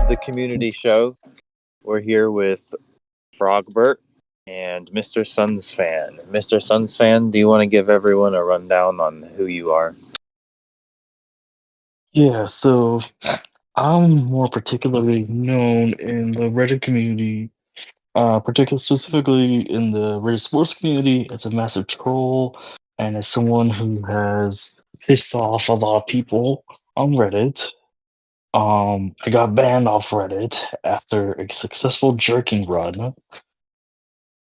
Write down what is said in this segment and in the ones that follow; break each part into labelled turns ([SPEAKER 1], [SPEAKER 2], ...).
[SPEAKER 1] of the community show. We're here with Frogbert and MrSunsFan. MrSunsFan, do you want to give everyone a rundown on who you are?
[SPEAKER 2] Yeah, so I'm more particularly known in the Reddit community, particularly specifically in the Reddit sports community. It's a massive troll, and as someone who has pissed off a lot of people on Reddit. I got banned off Reddit after a successful jerking run.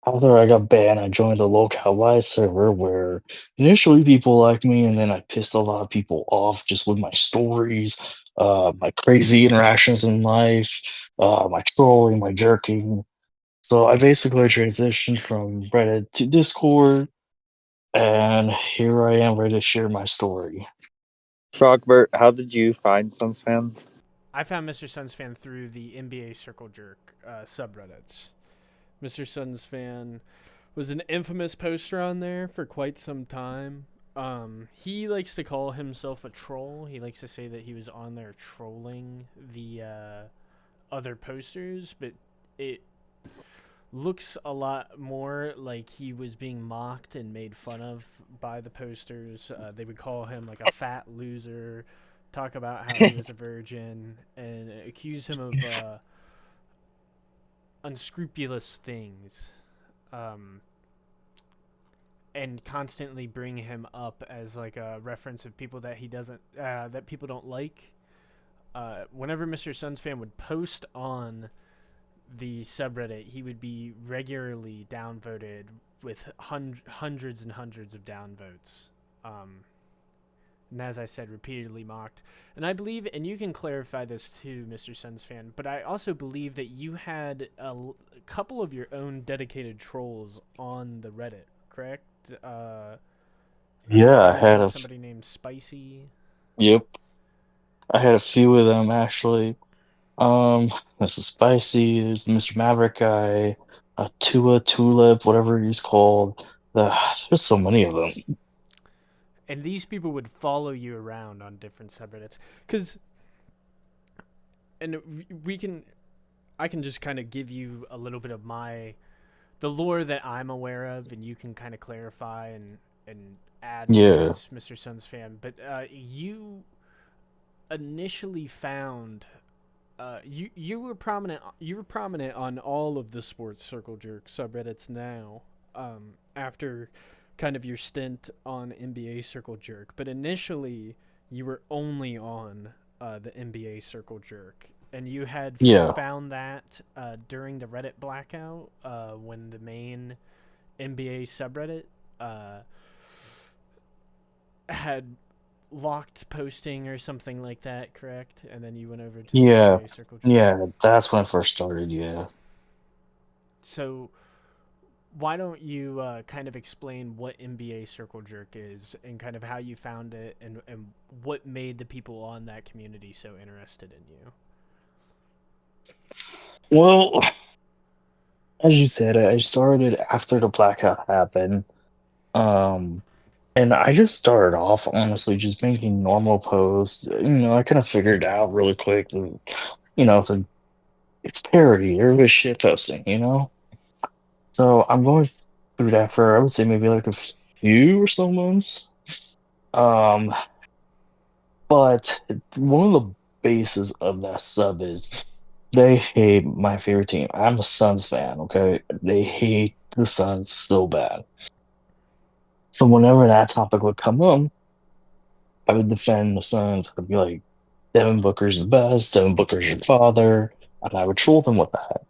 [SPEAKER 2] After I got banned, I joined a local live server where initially people liked me, and then I pissed a lot of people off just with my stories, my crazy interactions in life, my trolling, my jerking. So I basically transitioned from Reddit to Discord, and here I am ready to share my story.
[SPEAKER 1] Frogbert, how did you find SunsFan?
[SPEAKER 3] I found MrSunsFan through the NBA Circle Jerk subreddits. MrSunsFan was an infamous poster on there for quite some time. He likes to call himself a troll. He likes to say that he was on there trolling the other posters, but it looks a lot more like he was being mocked and made fun of by the posters. They would call him like a fat loser, talk about how he was a virgin, and accuse him of unscrupulous things, um, and constantly bring him up as like a reference of people that he doesn't, that people don't like. Whenever MrSunsFan would post on the subreddit, he would be regularly downvoted with hundreds and hundreds of downvotes. And as I said, repeatedly mocked. And I believe, and you can clarify this too, MrSunsFan, but I also believe that you had a couple of your own dedicated trolls on the Reddit, correct?
[SPEAKER 2] Yeah, I
[SPEAKER 3] You
[SPEAKER 2] had
[SPEAKER 3] mentioned somebody named Spicy.
[SPEAKER 2] yep, I had a few of them actually. Um, this is Spicy. There's the Mr. Maverick guy, Tua Tulip, whatever he's called. There's so many of them.
[SPEAKER 3] And these people would follow you around on different subreddits. And we can, I can just kind of give you a little bit of the lore that I'm aware of, and you can kind of clarify and add
[SPEAKER 2] Yeah,
[SPEAKER 3] things, MrSunsFan. But you initially found you were prominent. You were prominent on all of the Sports Circle Jerk subreddits now. After kind of your stint on NBA Circle Jerk, but initially you were only on the NBA Circle Jerk, and you had
[SPEAKER 2] yeah,
[SPEAKER 3] found that during the Reddit blackout when the main NBA subreddit had locked posting or something like that, correct? And then you went over to the
[SPEAKER 2] yeah,
[SPEAKER 3] NBA Circle Jerk.
[SPEAKER 2] yeah. That's when I first started. Yeah.
[SPEAKER 3] So why don't you kind of explain what NBA Circle Jerk is and kind of how you found it and what made the people on that community so interested in you?
[SPEAKER 2] Well, as you said, I started after the blackout happened. Um, and I just started off honestly just making normal posts. I kind of figured out really quick that, it's parody. Everybody's shit posting. So I'm going through that for I would say maybe like a few or so months. Um, but one of the bases of that sub is they hate my favorite team. I'm a Suns fan, okay? They hate the Suns so bad. So whenever that topic would come up, I would defend the Suns. I'd be like, Devin Booker's the best, Devin Booker's your father, and I would troll them with that.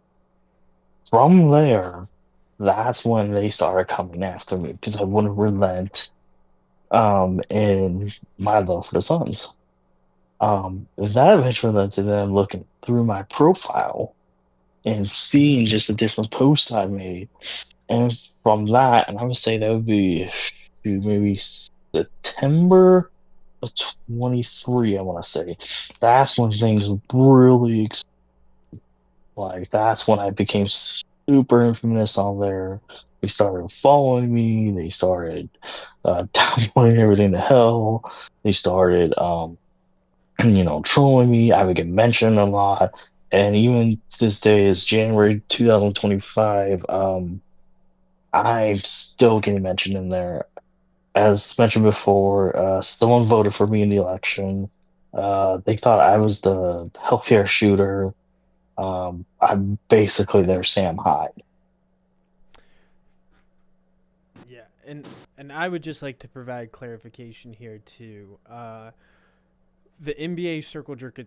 [SPEAKER 2] From there, that's when they started coming after me because I wouldn't relent in my love for the Suns. That eventually led to them looking through my profile and seeing just the different posts I made. And from that, and I would say that would be to maybe September of 23, I want to say. That's when things really, like, that's when I became super infamous on there. They started following me. They started downloading everything to hell. They started, trolling me. I would get mentioned a lot. And even to this day is January 2025. I'm still getting mentioned in there. As mentioned before, someone voted for me in the election. They thought I was the healthcare shooter. I'm basically their Sam Hyde.
[SPEAKER 3] Yeah, and I would just like to provide clarification here too. The NBA Circle Jerk,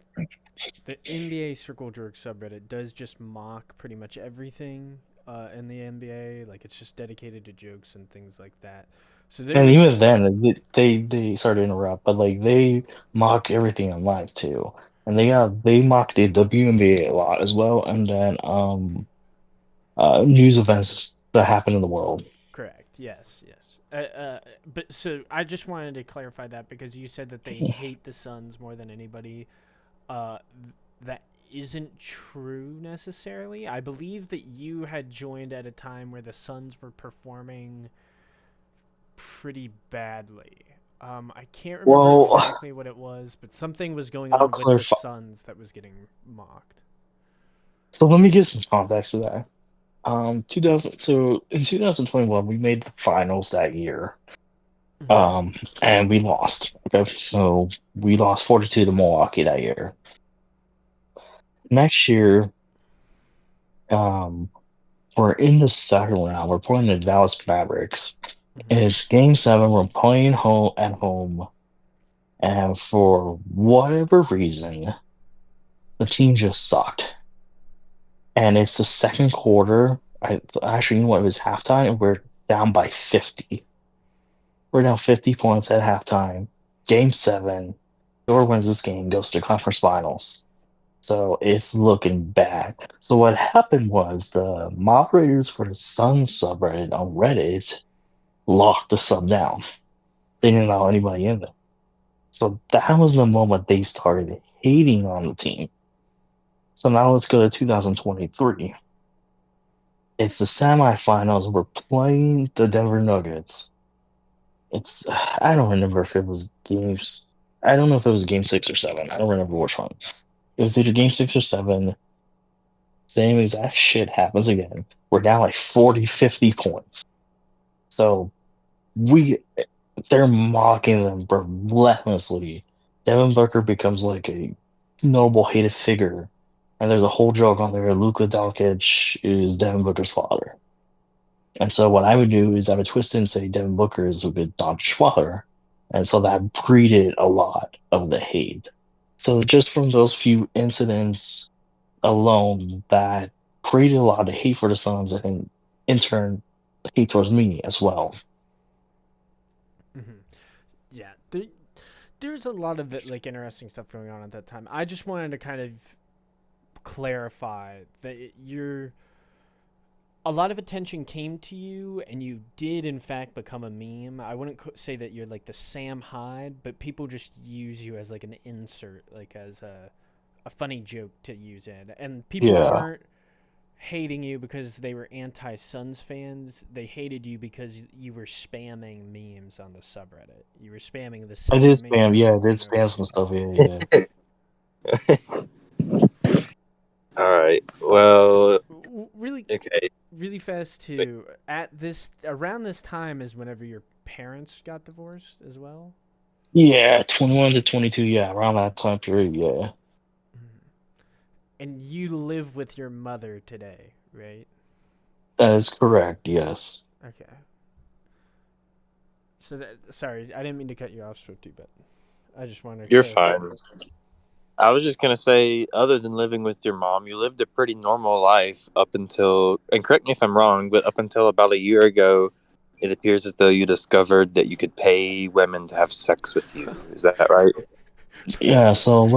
[SPEAKER 3] the NBA Circle Jerk subreddit does just mock pretty much everything in the NBA. Like it's just dedicated to jokes and things like that. So
[SPEAKER 2] And
[SPEAKER 3] there,
[SPEAKER 2] even then, they sorry to interrupt, but like they mock everything in life too. And they mock the WNBA a lot as well, and then news events that happen in the world.
[SPEAKER 3] correct. Yes, yes. But so I just wanted to clarify that because you said that they hate the Suns more than anybody. That isn't true necessarily. I believe that you had joined at a time where the Suns were performing pretty badly. I can't remember
[SPEAKER 2] Well,
[SPEAKER 3] exactly what it was, but something was going
[SPEAKER 2] I'll
[SPEAKER 3] on with the
[SPEAKER 2] clarify.
[SPEAKER 3] Suns that was getting mocked.
[SPEAKER 2] So let me give some context to that. 2000. So in 2021, we made the finals that year.
[SPEAKER 3] Mm-hmm.
[SPEAKER 2] Um, and we lost. Okay, so we lost 42 to Milwaukee that year. Next year, um, we're in the second round. We're playing the Dallas Mavericks.
[SPEAKER 3] Mm-hmm.
[SPEAKER 2] It's game seven. We're playing home at home, and for whatever reason, the team just sucked. And it's the second quarter. Actually, you know what? It was halftime, and we're down by 50. We're down 50 points at halftime. Game seven. Whoever wins this game goes to conference finals. So it's looking bad. So what happened was the moderators for the Sun subreddit on Reddit locked the sub down. They didn't allow anybody in there. So that was the moment they started hating on the team. So now let's go to 2023. It's the semifinals. We're playing the Denver Nuggets. It's I don't remember if it was games. I don't know if it was game six or seven. I don't remember which one. It was either game six or seven. Same exact shit happens again. We're down like 40, 50 points. So we they're mocking them relentlessly. Devin Booker becomes like a noble hated figure. And there's a whole joke on there. Luka Doncic is Devin Booker's father. And so what I would do is I would twist it and say Devin Booker is Luka Doncic's father. And so that breeded a lot of the hate. So just from those few incidents alone, that created a lot of hate for the Suns and in turn hate towards me as well.
[SPEAKER 3] Mm-hmm. Yeah, there's a lot of it, like interesting stuff going on at that time. I just wanted to kind of clarify that you're a lot of attention came to you and you did in fact become a meme. I wouldn't say that you're like the Sam Hyde, but people just use you as like an insert, like as a funny joke to use in. And people
[SPEAKER 2] Yeah.
[SPEAKER 3] weren't hating you because they were anti-Suns fans. They hated you because you were spamming memes on the subreddit. You were spamming the
[SPEAKER 2] I
[SPEAKER 3] same
[SPEAKER 2] did spam,
[SPEAKER 3] meme
[SPEAKER 2] yeah, I
[SPEAKER 3] over
[SPEAKER 2] did
[SPEAKER 3] and over
[SPEAKER 2] spam some
[SPEAKER 3] again.
[SPEAKER 2] stuff, yeah, yeah.
[SPEAKER 1] All right. Well,
[SPEAKER 3] Really,
[SPEAKER 1] okay.
[SPEAKER 3] really fast too. At this around this time is whenever your parents got divorced as well.
[SPEAKER 2] Yeah, 21 to 22, yeah, around that time period, yeah.
[SPEAKER 3] Mhm. And you live with your mother today, right?
[SPEAKER 2] That is correct, yes.
[SPEAKER 3] Okay. So that sorry, I didn't mean to cut you off, Swifty, but I just wanted to
[SPEAKER 1] You're
[SPEAKER 3] clarify.
[SPEAKER 1] fine. I was just gonna say, other than living with your mom, you lived a pretty normal life up until, and correct me if I'm wrong, but up until about a year ago, it appears as though you discovered that you could pay women to have sex with you. Is that right?
[SPEAKER 2] Yeah, so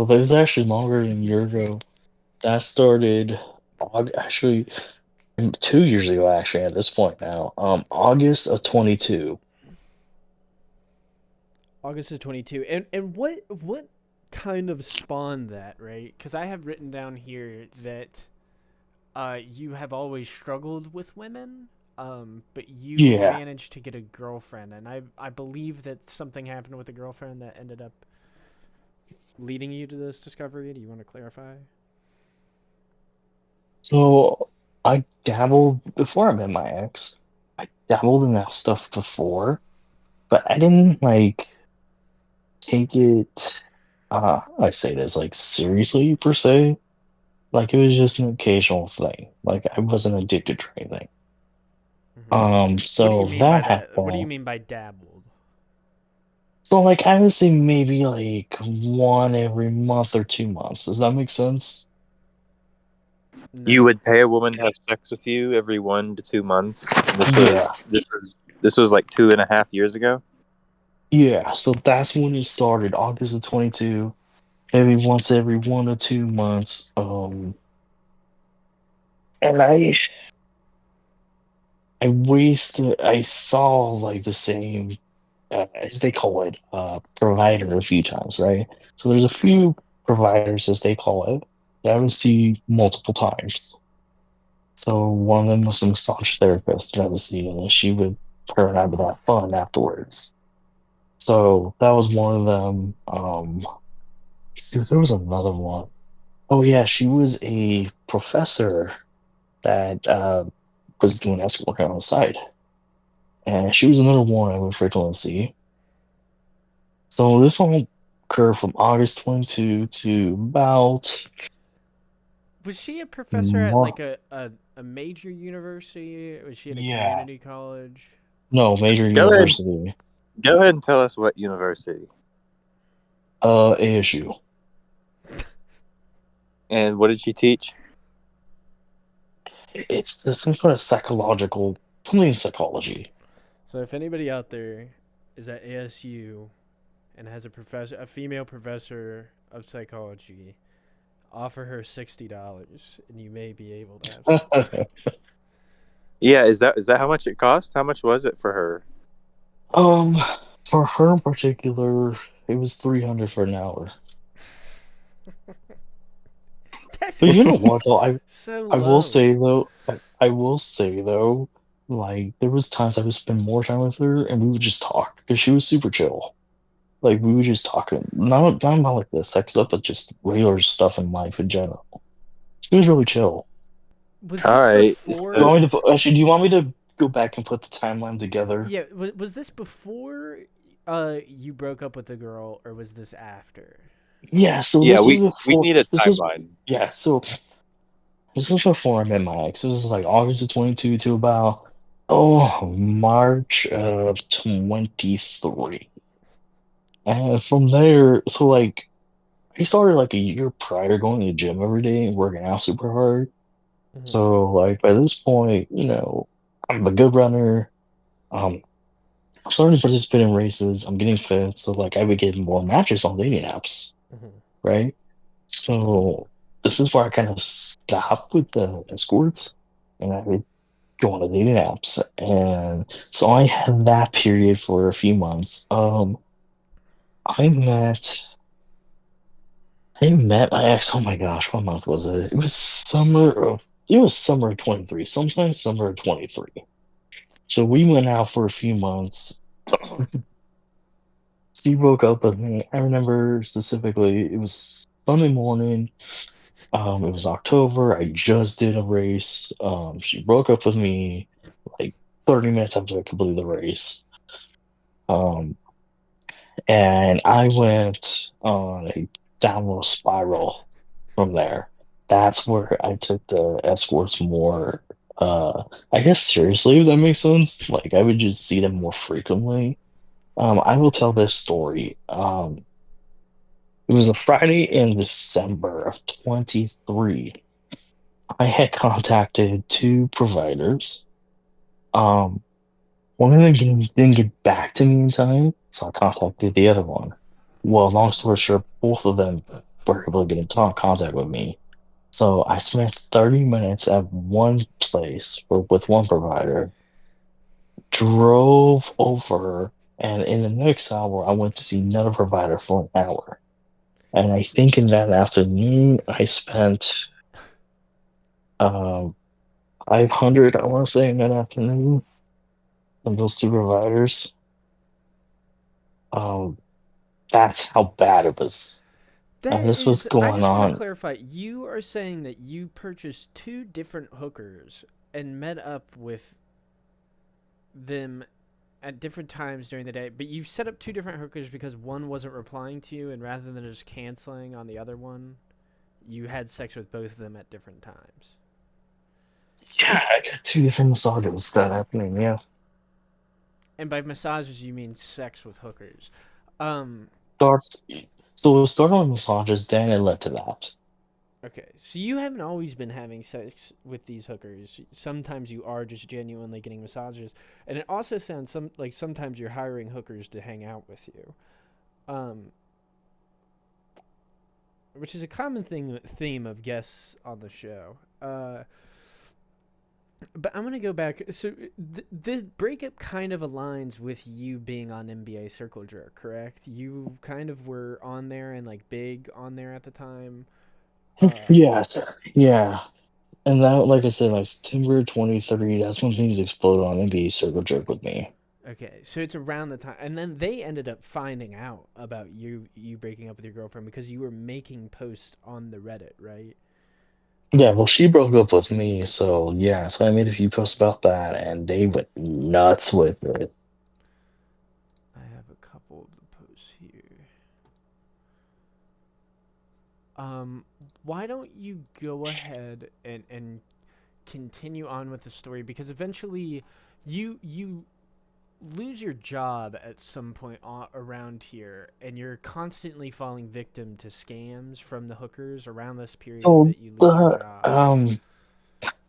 [SPEAKER 2] there's actually longer than a year ago. That started actually 2 years ago, actually, at this point now. August of 22.
[SPEAKER 3] August of 22. And what kind of spawned that, right? Cuz I have written down here that you have always struggled with women, but you
[SPEAKER 2] Yeah.
[SPEAKER 3] managed to get a girlfriend, and I believe that something happened with a girlfriend that ended up leading you to this discovery. Do you want to clarify?
[SPEAKER 2] So I dabbled before I met my ex. I dabbled in that stuff before, but I didn't like take it how do I say this like seriously per se. Like it was just an occasional thing. Like I wasn't addicted to anything.
[SPEAKER 3] Hmm. What do you
[SPEAKER 2] So
[SPEAKER 3] mean by
[SPEAKER 2] that
[SPEAKER 3] that? What do you
[SPEAKER 2] happened.
[SPEAKER 3] mean by dabbled?
[SPEAKER 2] So like I would say maybe like one every month or 2 months. Does that make sense?
[SPEAKER 1] You
[SPEAKER 3] No.
[SPEAKER 1] would pay a woman to have sex with you every 1 to 2 months.
[SPEAKER 2] Yeah.
[SPEAKER 1] This was like 2.5 years ago.
[SPEAKER 2] Yeah. So that's when it started, August of 22. Every 1 or 2 months. And I saw like the same as they call it, provider a few times, right? So there's a few providers as they call it that I would see multiple times. So one of them was a massage therapist that I was seeing, and she would her and I would have fun afterwards. So that was one of them. See, there was another one. Oh yeah, she was a professor that was doing escort on the side, and she was another one I would frequently see. So this all occurred from August 22 to about
[SPEAKER 3] Was she a professor at
[SPEAKER 2] Mar-
[SPEAKER 3] like a major university? Or was she at a
[SPEAKER 2] yeah,
[SPEAKER 3] community college?
[SPEAKER 2] no, major
[SPEAKER 1] Go ahead.
[SPEAKER 2] university,
[SPEAKER 1] Go ahead and tell us what university
[SPEAKER 2] ASU.
[SPEAKER 1] and what did she teach.
[SPEAKER 2] It's some kind of psychological something in psychology.
[SPEAKER 3] So if anybody out there is at ASU and has a female professor of psychology, offer her $60, and you may be able to have sex with her.
[SPEAKER 1] Yeah, is that how much it cost? How much was it for her?
[SPEAKER 2] um, for her in particular, it was 300 for an hour. But
[SPEAKER 3] That's
[SPEAKER 2] you know what though?
[SPEAKER 3] so
[SPEAKER 2] I will
[SPEAKER 3] low.
[SPEAKER 2] say though, I will say though, like there was times I would spend more time with her and we would just talk because she was super chill. Like we were just talking, not about like the sex stuff, but just regular stuff in life in general. She was really chill.
[SPEAKER 3] Was
[SPEAKER 1] All
[SPEAKER 3] this
[SPEAKER 1] right.
[SPEAKER 2] Do you
[SPEAKER 1] So
[SPEAKER 3] before?
[SPEAKER 2] want me to actually? Do you want me to go back and put the timeline together?
[SPEAKER 3] Yeah, was this before you broke up with the girl, or was this after?
[SPEAKER 2] Yeah. So
[SPEAKER 1] yeah,
[SPEAKER 2] this was
[SPEAKER 1] we
[SPEAKER 2] before.
[SPEAKER 1] need a
[SPEAKER 2] This was
[SPEAKER 1] timeline.
[SPEAKER 2] yeah. So this was before I met my ex. This was like August of 22 to about March of 23. And from there, so like I started like a year prior going to the gym every day and working out super hard.
[SPEAKER 3] Hmm.
[SPEAKER 2] So like by this point, I'm a good runner. I'm starting to participate in races. I'm getting fit. So like I would get more matches on dating apps,
[SPEAKER 3] Hmm.
[SPEAKER 2] right? So this is where I kind of stopped with the escorts and I would go on the dating apps. And so I had that period for a few months. I met I met my ex. Oh my gosh, what month was it? It was summer of 23, sometime summer of 23. So we went out for a few months. She woke up with me. I remember specifically, it was Sunday morning. It was October. I just did a race. She broke up with me like 30 minutes after I completed the race. Um, and I went on a downward spiral from there. That's where I took the escorts more, I guess seriously, if that makes sense. Like I would just see them more frequently. I will tell this story. It was a Friday in December of 23. I had contacted two providers. Um, One of them didn't get back to me in time, so I contacted the other one. Well, long story short, both of them were able to get in contact with me. So I spent 30 minutes at one place with one provider, drove over, and in the next hour, I went to see another provider for an hour. And I think in that afternoon, I spent um 500, I want to say, in that afternoon on those two providers. Um, that's how bad it was.
[SPEAKER 3] That
[SPEAKER 2] this was
[SPEAKER 3] is, I
[SPEAKER 2] going
[SPEAKER 3] just want to
[SPEAKER 2] on.
[SPEAKER 3] clarify. You are saying that you purchased two different hookers and met up with them at different times during the day, but you set up two different hookers because one wasn't replying to you, and rather than just canceling on the other one, you had sex with both of them at different times.
[SPEAKER 2] Yeah, I got two different massages that happening. Yeah.
[SPEAKER 3] And by massages, you mean sex with hookers. Um,
[SPEAKER 2] Starts. So it started with massages, then it led to that.
[SPEAKER 3] okay, so you haven't always been having sex with these hookers. Sometimes you are just genuinely getting massages, and it also sounds like sometimes you're hiring hookers to hang out with you. Um, which is a common theme of guests on the show. But I'm gonna go back. So the breakup kind of aligns with you being on NBA Circle Jerk, correct? You kind of were on there and like big on there at the time.
[SPEAKER 2] Yes. Yeah. And that, like I said, like September 23, that's when things exploded on NBA Circle Jerk with me.
[SPEAKER 3] Okay, so it's around the time, and then they ended up finding out about you breaking up with your girlfriend because you were making posts on the Reddit, right?
[SPEAKER 2] Yeah, well, she broke up with me, so yeah, so I made a few posts about that, and they went nuts with it.
[SPEAKER 3] I have a couple of the posts here. Um, why don't you go ahead and continue on with the story because eventually you lose your job at some point around here and you're constantly falling victim to scams from the hookers around this period
[SPEAKER 2] So
[SPEAKER 3] that you lose your
[SPEAKER 2] the
[SPEAKER 3] job.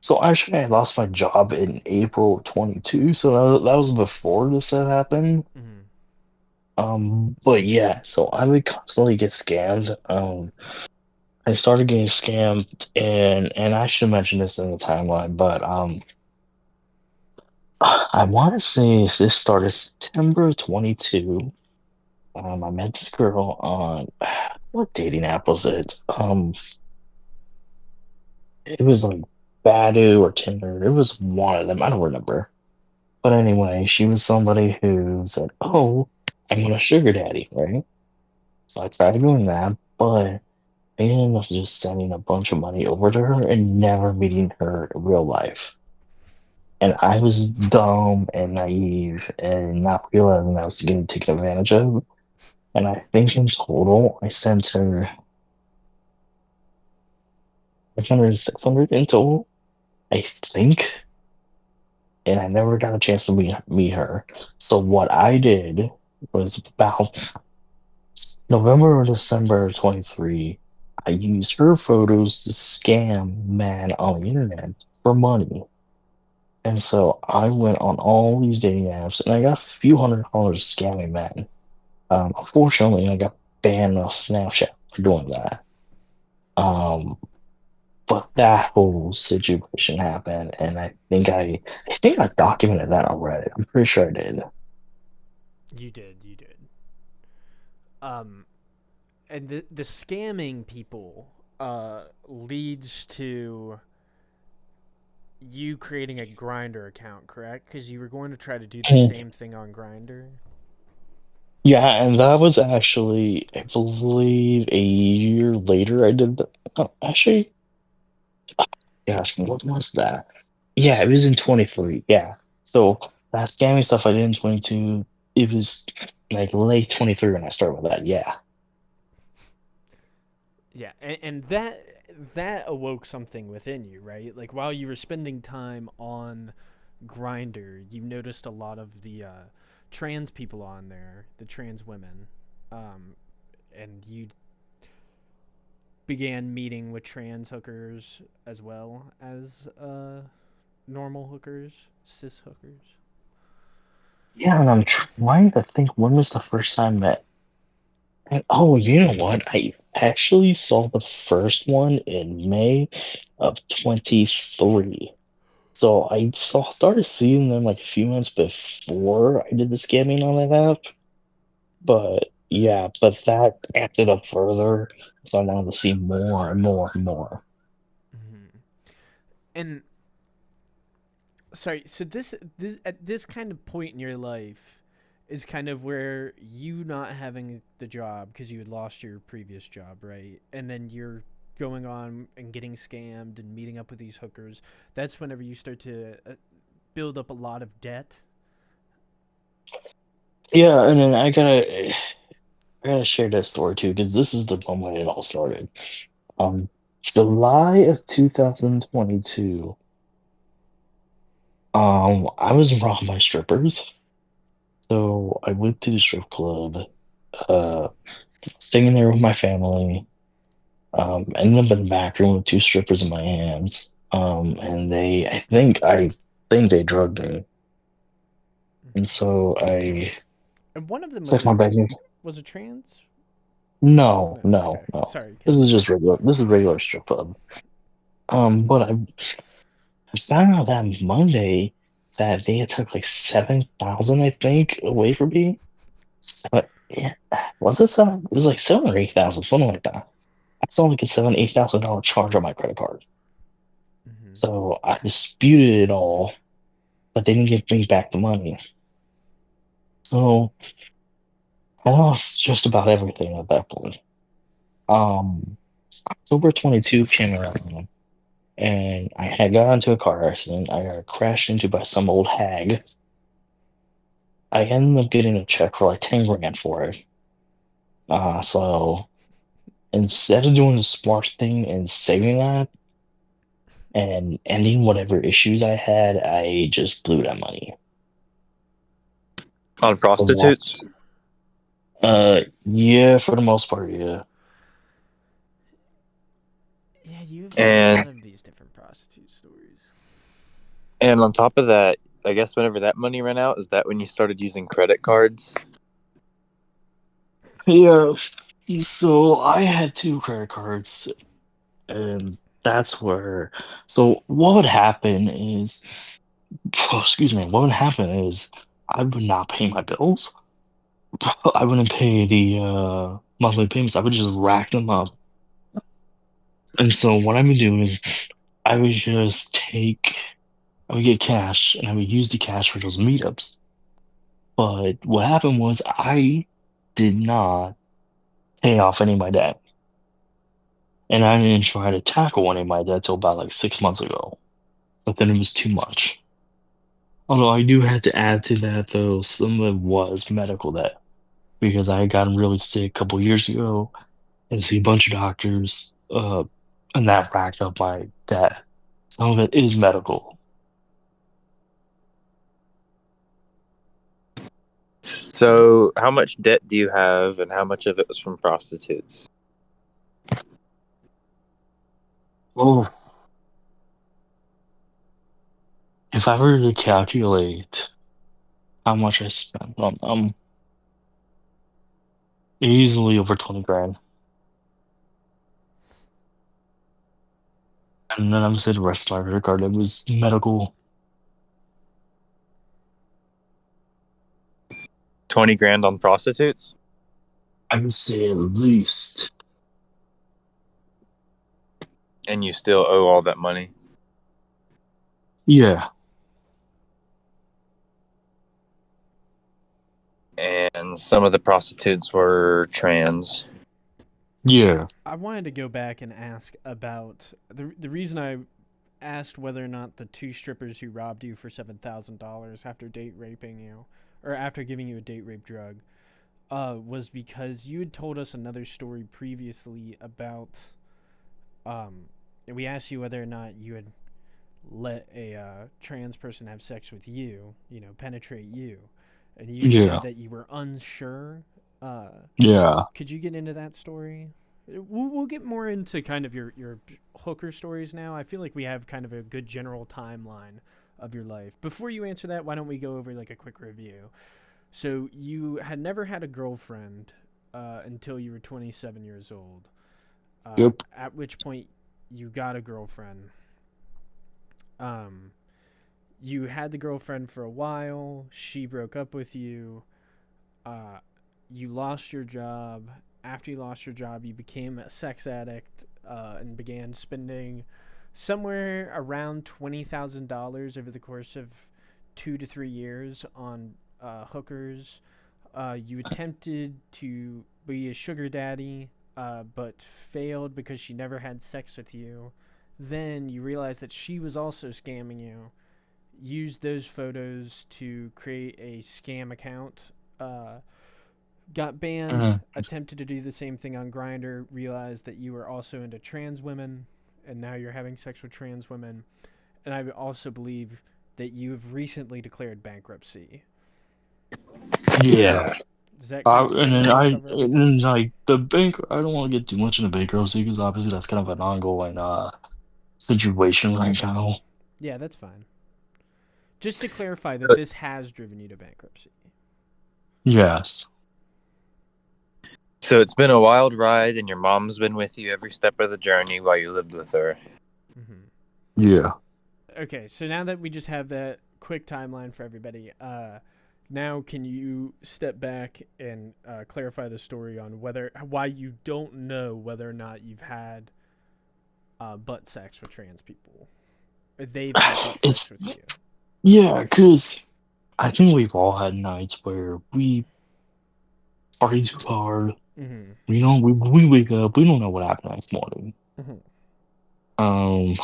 [SPEAKER 2] so actually I lost my job in April 22, so that was before this had happened.
[SPEAKER 3] Mm-hmm.
[SPEAKER 2] But yeah, so I would constantly get scammed. I started getting scammed, and I should mention this in the timeline, but I want to say this started September 22. I met this girl on what dating app was it? It was like Badu or Tinder. It was one of them. I don't remember. But anyway, she was somebody who said, "Oh, I want a sugar daddy," right? So I tried doing that, but I ended up just sending a bunch of money over to her and never meeting her in real life. And I was dumb and naive and not realizing I was getting taken advantage of. And I think in total, I sent her 500, 600 in total, I think. And I never got a chance to meet her. So what I did was about November or December 23, I used her photos to scam men on the internet for money. And so I went on all these dating apps and I got a few $100 scamming men. Unfortunately, I got banned off Snapchat for doing that. Um, but that whole situation happened, and I think I documented that on Reddit. I'm pretty sure I did.
[SPEAKER 3] You did. Um, and the scamming people leads to you creating a Grinder account, correct? Because you were going to try to do the same thing on Grinder.
[SPEAKER 2] Yeah, and that was actually, I believe, a year later. I did that. Oh, actually, gosh, what was that? Yeah, it was in 23. Yeah. So that scamming stuff I did in 22, it was like late 23 when I started with that. Yeah.
[SPEAKER 3] Yeah, and that awoke something within you, right? Like while you were spending time on Grinder, you noticed a lot of the trans people on there, the trans women, um, and you began meeting with trans hookers as well as normal hookers, cis hookers.
[SPEAKER 2] Yeah, and I'm trying to think when was the first time that. And, oh, you know what? I actually saw the first one in May of 23. So I started seeing them like a few months before I did the scamming on that app. But yeah, but that amped it up further. So I wanted to see more and more and more.
[SPEAKER 3] Mm-hmm. And sorry, so this at this kind of point in your life is kind of where you not having the job because you had lost your previous job, right? And then you're going on and getting scammed and meeting up with these hookers. That's whenever you start to build up a lot of debt.
[SPEAKER 2] Yeah, and then I gotta share that story too because this is the moment it all started. Um, July of 2022. I was robbed by strippers. So I went to the strip club, uh, staying there with my family. Ended up in the back room with two strippers in my hands. And I think they drugged me. And
[SPEAKER 3] Mm-hmm.
[SPEAKER 2] so I
[SPEAKER 3] And one of them
[SPEAKER 2] took my bag.
[SPEAKER 3] was a trans.
[SPEAKER 2] No,
[SPEAKER 3] No,
[SPEAKER 2] no,
[SPEAKER 3] okay,
[SPEAKER 2] no.
[SPEAKER 3] sorry,
[SPEAKER 2] This is
[SPEAKER 3] continue.
[SPEAKER 2] just regular. This is regular strip club. But I found out that Monday that they had took like 7,000, I think, away from me. So, yeah, was it seven? It was like 7 or 8,000, something like that. I saw like a $8,000 charge on my credit card.
[SPEAKER 3] Mm-hmm.
[SPEAKER 2] So I disputed it all, but they didn't give me back the money. So I lost just about everything at that point. Um, October 22 came around, and I had got into a car accident. I got crashed into by some old hag. I ended up getting a check for like 10 grand for it. So instead of doing the smart thing and saving that and ending whatever issues I had, I just blew that money.
[SPEAKER 1] On
[SPEAKER 2] So the last,
[SPEAKER 1] prostitutes.
[SPEAKER 2] yeah, for the most part, yeah.
[SPEAKER 3] Yeah, you've had a lot
[SPEAKER 1] And
[SPEAKER 3] of these different prostitute stories.
[SPEAKER 1] on top of that, I guess whenever that money ran out, is that when you started using credit cards?
[SPEAKER 2] Yeah. So I had two credit cards, and that's where. So what would happen is, excuse me, what would happen is I would not pay my bills. I wouldn't pay the monthly payments. I would just rack them up. And so what I would do is I would just I would get cash and I would use the cash for those meetups. But what happened was I did not pay off any of my debt. And I didn't try to tackle any of my debt till about like 6 months ago. But then it was too much. Although I do have to add to that though, some of it was medical debt because I got really sick a couple years ago and see a bunch of doctors, and that racked up my debt. Some of it is medical.
[SPEAKER 1] So, how much debt do you have, and how much of it was from prostitutes?
[SPEAKER 2] Oh, if I were to calculate how much I spent on easily over 20 grand. And then I'm saying the rest of my credit card, it was medical.
[SPEAKER 1] 20 grand on prostitutes?
[SPEAKER 2] I would say at least.
[SPEAKER 1] And you still owe all that money?
[SPEAKER 2] Yeah,
[SPEAKER 1] And some of the prostitutes were trans.
[SPEAKER 2] yeah,
[SPEAKER 3] I wanted to go back and ask about the reason I asked whether or not the two strippers who robbed you for $7,000 after date raping you, or after giving you a date rape drug, was because you had told us another story previously about, um, we asked you whether or not you had let a trans person have sex with you, penetrate you, and you
[SPEAKER 2] yeah,
[SPEAKER 3] said that you were unsure. Uh,
[SPEAKER 2] yeah.
[SPEAKER 3] could you get into that story? We'll get more into kind of your hooker stories now. I feel like we have kind of a good general timeline of your life. Before you answer that, why don't we go over like a quick review? So you had never had a girlfriend until you were 27 years old.
[SPEAKER 2] Yep.
[SPEAKER 3] At which point you got a girlfriend. Um, you had the girlfriend for a while. She broke up with you. Uh, you lost your job. After you lost your job, you became a sex addict and began spending somewhere around $20,000 over the course of 2 to 3 years on hookers, You attempted to be a sugar daddy, but failed because she never had sex with you. Then you realized that she was also scamming you. Used those photos to create a scam account. Got banned.
[SPEAKER 2] Mhm.
[SPEAKER 3] Attempted to do the same thing on Grinder. Realized that you were also into trans women, and now you're having sex with trans women. And I also believe that you have recently declared bankruptcy.
[SPEAKER 2] Yeah.
[SPEAKER 1] Yeah.
[SPEAKER 3] Does that
[SPEAKER 2] And then
[SPEAKER 3] cover
[SPEAKER 2] and
[SPEAKER 3] everything?
[SPEAKER 2] then like the bank. I don't want to get too much into bankruptcy because obviously that's kind of an ongoing situation right now.
[SPEAKER 3] Yeah, that's fine. Just to clarify that this has driven you to bankruptcy.
[SPEAKER 2] Yes.
[SPEAKER 1] So it's been a wild ride, and your mom's been with you every step of the journey while you lived with her.
[SPEAKER 3] Mm-hmm.
[SPEAKER 2] Yeah.
[SPEAKER 3] Okay, so now that we just have that quick timeline for everybody, now can you step back and clarify the story on why you don't know whether or not you've had butt sex with trans people, or they've had butt sex
[SPEAKER 2] It's
[SPEAKER 3] with you?
[SPEAKER 2] yeah, because I think we've all had nights where we party too hard.
[SPEAKER 3] Mm-hmm.
[SPEAKER 2] We wake up, we don't know what happened next morning.
[SPEAKER 3] Mm-hmm.
[SPEAKER 2] Um,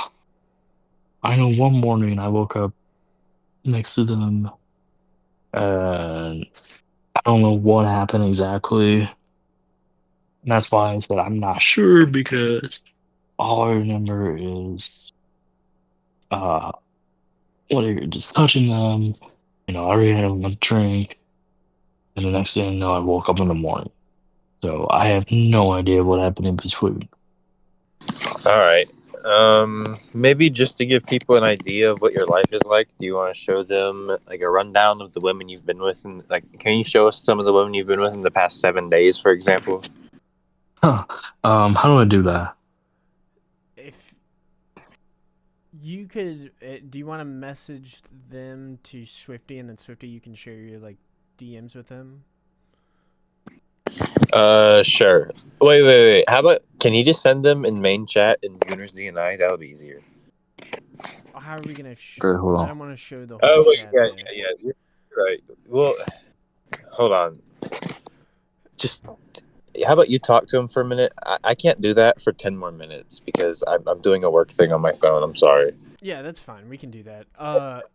[SPEAKER 2] I know one morning I woke up next to them, and I don't know what happened exactly. And that's why I said I'm not sure because all I remember is uh, what you're just touching them. I already had a drink, and the next thing I know, I woke up in the morning. So I have no idea what happened in between.
[SPEAKER 1] All right. Maybe just to give people an idea of what your life is like, do you want to show them like a rundown of the women you've been with? And like, can you show us some of the women you've been with in the past 7 days, for example?
[SPEAKER 2] Huh. How do I do that?
[SPEAKER 3] If you could, do you want to message them to Swifty, and then Swifty, you can share your like DMs with them?
[SPEAKER 1] Sure. Wait. How about can you just send them in main chat in Gooners DNI? That'll be easier.
[SPEAKER 3] How are we gonna?
[SPEAKER 2] Okay, hold
[SPEAKER 3] I
[SPEAKER 2] on.
[SPEAKER 3] don't want to show the whole
[SPEAKER 1] Oh wait,
[SPEAKER 3] chat there.
[SPEAKER 1] yeah. You're right. Well, hold on. Just how about you talk to him for a minute? I can't do that for 10 more minutes because I'm doing a work thing on my phone. I'm sorry.
[SPEAKER 3] Yeah, that's fine. We can do that.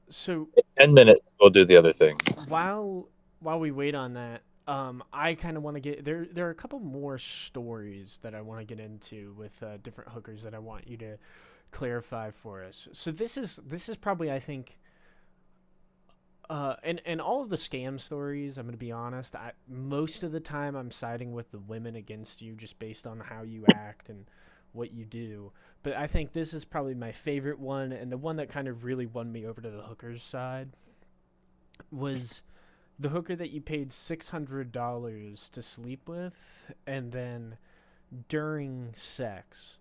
[SPEAKER 3] So
[SPEAKER 1] 10 minutes, we'll do the other thing.
[SPEAKER 3] while we wait on that, I kind of want to get there. There are a couple more stories that I want to get into with different hookers that I want you to clarify for us. So this is probably, I think, and all of the scam stories, I'm gonna be honest. Most of the time I'm siding with the women against you just based on how you act and what you do. But I think this is probably my favorite one, and the one that kind of really won me over to the hookers side was the hooker that you paid $600 to sleep with, and then during sex,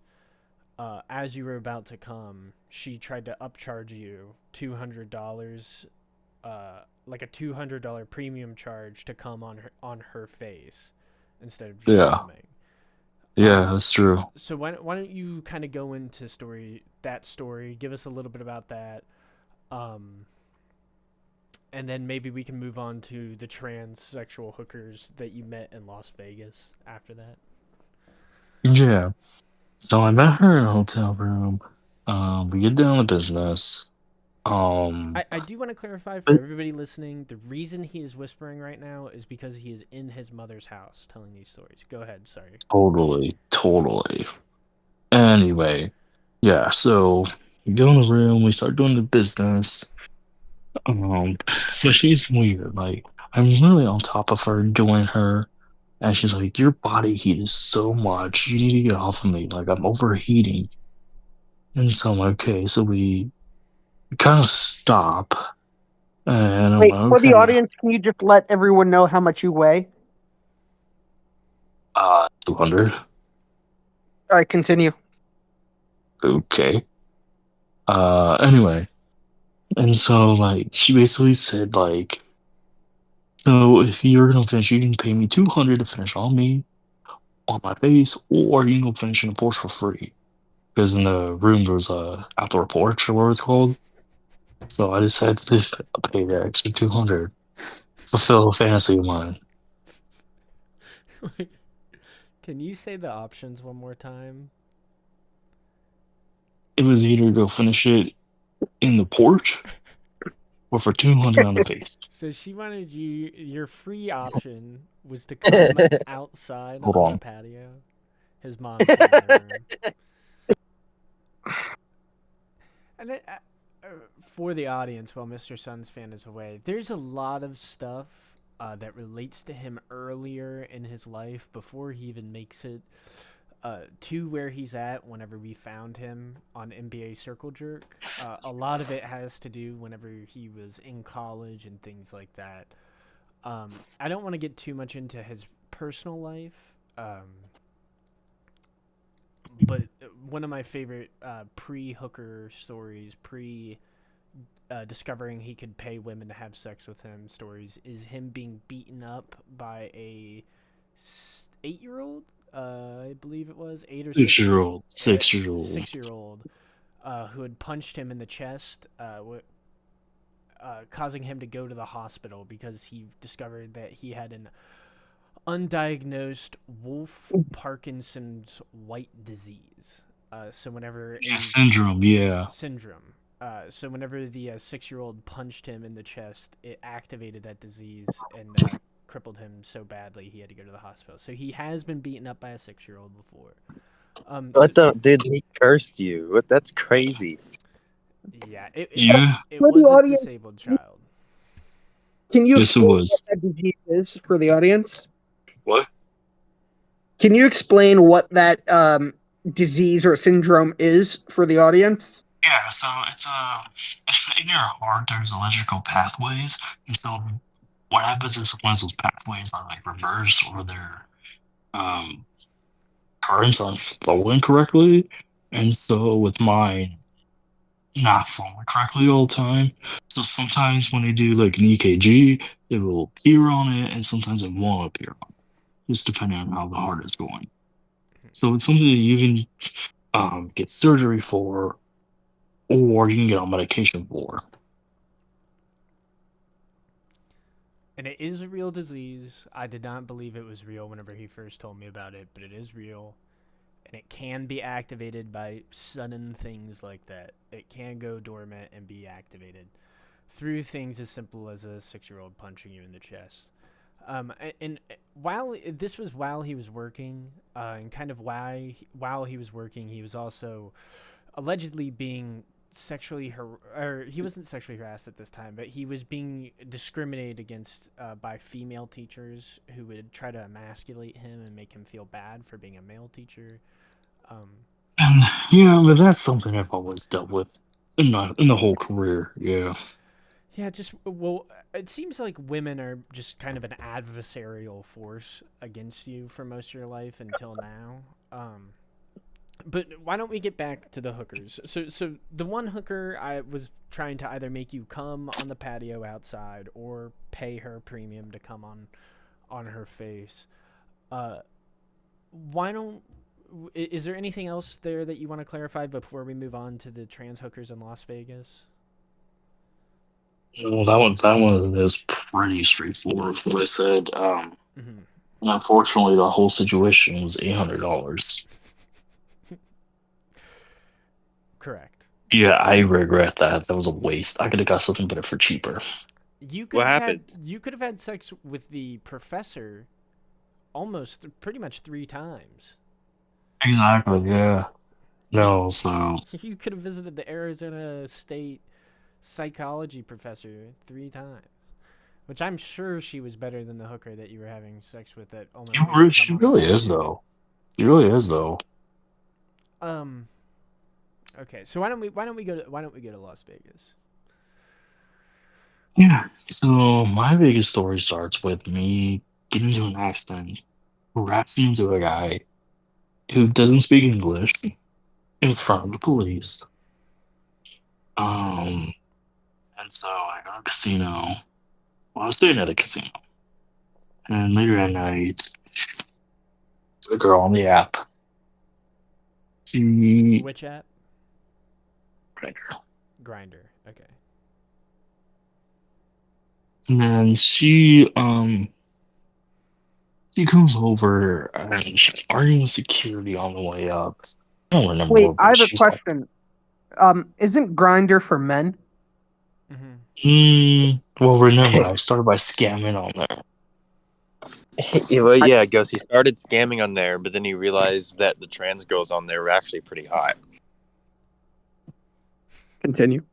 [SPEAKER 3] as you were about to come, she tried to upcharge you $200, like a $200 premium charge to come on her face instead of just
[SPEAKER 2] Yeah.
[SPEAKER 3] coming.
[SPEAKER 2] Yeah, that's true.
[SPEAKER 3] So why don't you kind of go into that story, give us a little bit about that, um, and then maybe we can move on to the transsexual hookers that you met in Las Vegas after that.
[SPEAKER 2] Yeah. So I met her in a hotel room. We get down to business.
[SPEAKER 3] I do want to clarify for
[SPEAKER 2] But
[SPEAKER 3] everybody listening, the reason he is whispering right now is because he is in his mother's house telling these stories. Go ahead, sorry.
[SPEAKER 2] totally. Anyway, yeah, so we go in the room, we start doing the business. But she's weird. Like, I'm literally on top of her, doing her, and she's like, "Your body heat is so much. You need to get off of me. Like, I'm overheating." And so I'm like, okay, so we kind of stop, and I'm
[SPEAKER 4] Wait,
[SPEAKER 2] like,
[SPEAKER 4] for the
[SPEAKER 2] okay,
[SPEAKER 4] audience, can you just let everyone know how much you weigh?
[SPEAKER 2] 200.
[SPEAKER 4] All right, continue.
[SPEAKER 2] Okay. Anyway, and so like she basically said like, so if you're gonna finish, you can pay me 200 to finish on me, on my face, or you can go finish in the porch for free. Because in the room there was a outdoor porch or what it's called. So I decided to pay the extra 200, fulfill a fantasy of mine.
[SPEAKER 3] Can you say the options one more time?
[SPEAKER 2] It was either go finish it in the porch or for 200 on the face.
[SPEAKER 3] So she wanted you. Your free option was to come outside
[SPEAKER 2] Hold
[SPEAKER 3] on the
[SPEAKER 2] on.
[SPEAKER 3] patio. His mom came in the room. And for the audience, while MrSunsFan is away, there's a lot of stuff that relates to him earlier in his life before he even makes it to where he's at whenever we found him on NBA Circle Jerk. A lot of it has to do whenever he was in college and things like that. I don't want to get too much into his personal life, but one of my favorite pre-hooker stories, discovering he could pay women to have sex with him stories, is him being beaten up by a 8-year-old. I believe it was
[SPEAKER 2] 6-year-old. 6-year-old.
[SPEAKER 3] 6-year-old who had punched him in the chest, causing him to go to the hospital because he discovered that he had an undiagnosed Wolf Parkinson's white disease. So whenever
[SPEAKER 2] Yeah, syndrome, yeah.
[SPEAKER 3] syndrome. So whenever the 6-year-old punched him in the chest, it activated that disease and crippled him so badly he had to go to the hospital. So he has been beaten up by a 6-year-old before.
[SPEAKER 1] What the dude? He cursed you. What? That's crazy.
[SPEAKER 3] Yeah,
[SPEAKER 2] Yeah,
[SPEAKER 3] it
[SPEAKER 4] For the
[SPEAKER 3] was a
[SPEAKER 4] audience,
[SPEAKER 3] disabled child.
[SPEAKER 4] can you
[SPEAKER 2] yes, it
[SPEAKER 4] explain what
[SPEAKER 2] was.
[SPEAKER 4] that disease is for the audience?
[SPEAKER 2] What?
[SPEAKER 4] Can you explain what that disease or syndrome is for the audience?
[SPEAKER 2] Yeah, so it's in your heart there's electrical pathways, and so what happens is sometimes those pathways are like reversed or their um currents aren't flowing correctly, and so with mine not flowing correctly all the time, so sometimes when they do like an EKG, it will appear on it, and sometimes it won't appear on it, just depending on how the heart is going. So it's something that you can get surgery for, or you can get on medication for.
[SPEAKER 3] And it is a real disease. I did not believe it was real whenever he first told me about it, but it is real. And it can be activated by sudden things like that. It can go dormant and be activated through things as simple as a 6-year-old punching you in the chest. And while this was while he was working, and kind of while he was working, he was also allegedly being or he wasn't sexually harassed at this time, but he was being discriminated against by female teachers who would try to emasculate him and make him feel bad for being a male teacher. Um,
[SPEAKER 2] And yeah, but that's something I've always dealt with in the whole career. Yeah.
[SPEAKER 3] yeah, just well, it seems like women are just kind of an adversarial force against you for most of your life until now. But why don't we get back to the hookers? So the one hooker I was trying to either make you come on the patio outside or pay her premium to come on her face. Uh, why don't? Is there anything else there that you want to clarify before we move on to the trans hookers in Las Vegas?
[SPEAKER 2] Well, that one is pretty straightforward. What I said.
[SPEAKER 3] Mm-hmm.
[SPEAKER 2] And unfortunately, the whole situation was $800.
[SPEAKER 3] Correct.
[SPEAKER 2] Yeah, I regret that. That was a waste. I could have got something better for cheaper.
[SPEAKER 3] You could
[SPEAKER 1] What
[SPEAKER 3] have
[SPEAKER 1] happened?
[SPEAKER 3] had sex with the professor almost pretty much 3 times.
[SPEAKER 2] Exactly. Yeah.
[SPEAKER 3] You
[SPEAKER 2] No. So
[SPEAKER 3] you could have visited the Arizona State psychology professor 3 times, which I'm sure she was better than the hooker that you were having sex with that almost made you come
[SPEAKER 2] she
[SPEAKER 3] on the
[SPEAKER 2] really is
[SPEAKER 3] patio.
[SPEAKER 2] though. She really is though.
[SPEAKER 3] Um. Okay, so why don't we go to Las Vegas?
[SPEAKER 2] Yeah. So my biggest story starts with me getting into an accident, crashing into a guy who doesn't speak English in front of the police. Um, and so I go to a casino. Well, I was staying at a casino, and later at night, the girl on the app, she,
[SPEAKER 3] Which app? Grinder. Okay.
[SPEAKER 2] and then she She comes over and she's arguing with security on the way up. I don't remember
[SPEAKER 4] Wait, I
[SPEAKER 2] what
[SPEAKER 4] have a
[SPEAKER 2] she's like.
[SPEAKER 4] question. Isn't Grinder for men?
[SPEAKER 2] Well, remember, I started by scamming on there.
[SPEAKER 1] Well,
[SPEAKER 4] I
[SPEAKER 1] yeah, Ghost. He started scamming on there, but then he realized that the trans girls on there were actually pretty hot.
[SPEAKER 4] continue.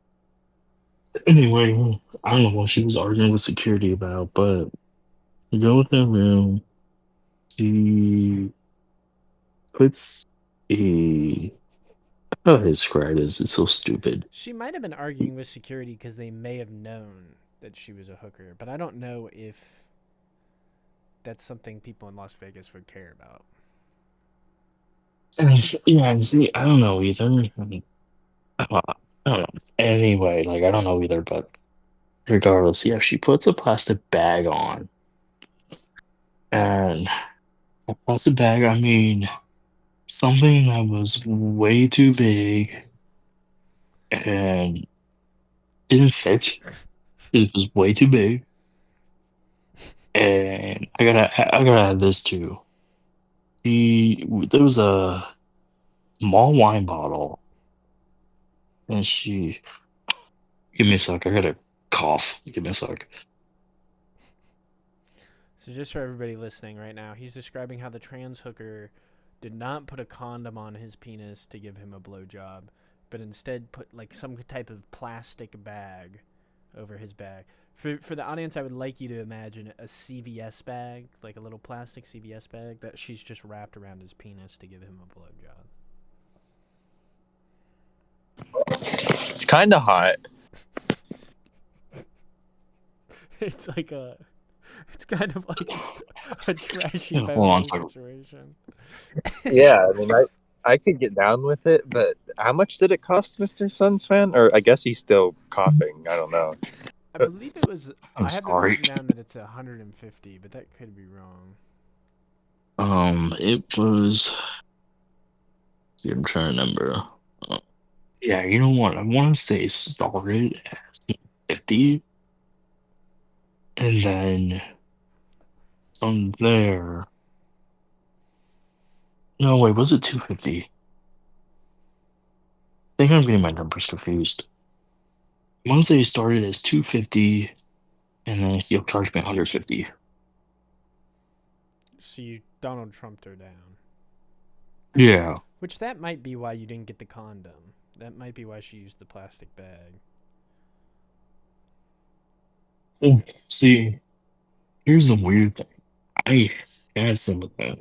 [SPEAKER 2] Anyway, I don't know what she was arguing with security about, but we go with the room. She puts a. How do I describe this? It's so stupid.
[SPEAKER 3] She might have been arguing with security because they may have known that she was a hooker, but I don't know if that's something people in Las Vegas would care about.
[SPEAKER 2] And see, I don't know either. I don't know. Anyway, like, I don't know either, but regardless, yeah, she puts a plastic bag on. And a plastic bag, I mean, something that was way too big and didn't fit. It was way too big. And I gotta add this too. There was a small wine bottle, and she give me a sec. I gotta cough. Give me a sec.
[SPEAKER 3] So just for everybody listening right now, he's describing how the trans hooker did not put a condom on his penis to give him a blowjob, but instead put like some type of plastic bag over his bag. For the audience, I would like you to imagine a CVS bag, like a little plastic CVS bag that she's just wrapped around his penis to give him a blowjob.
[SPEAKER 1] It's kind of hot.
[SPEAKER 3] It's like it's kind of like a trashy
[SPEAKER 2] Yeah, hold on a
[SPEAKER 3] bozo
[SPEAKER 2] second.
[SPEAKER 3] situation.
[SPEAKER 1] Yeah, I mean, I could get down with it, but how much did it cost, MrSunsFan? Or I guess he's still coughing. I don't know.
[SPEAKER 3] I believe it was.
[SPEAKER 2] I'm
[SPEAKER 3] I have it
[SPEAKER 2] sorry.
[SPEAKER 3] written down that it's 150, but that could be wrong.
[SPEAKER 2] It was. See, I'm trying to remember. Yeah, you know what? I want to say it started as 50, and then from there. No, wait, was it 250? I think I'm getting my numbers confused. I want to say it started as 250, and then he'll charge me 150.
[SPEAKER 3] So you Donald Trumped her down.
[SPEAKER 2] Yeah.
[SPEAKER 3] Which that might be why you didn't get the condom. That might be why she used the plastic bag.
[SPEAKER 2] See, here's the weird thing. I had some of that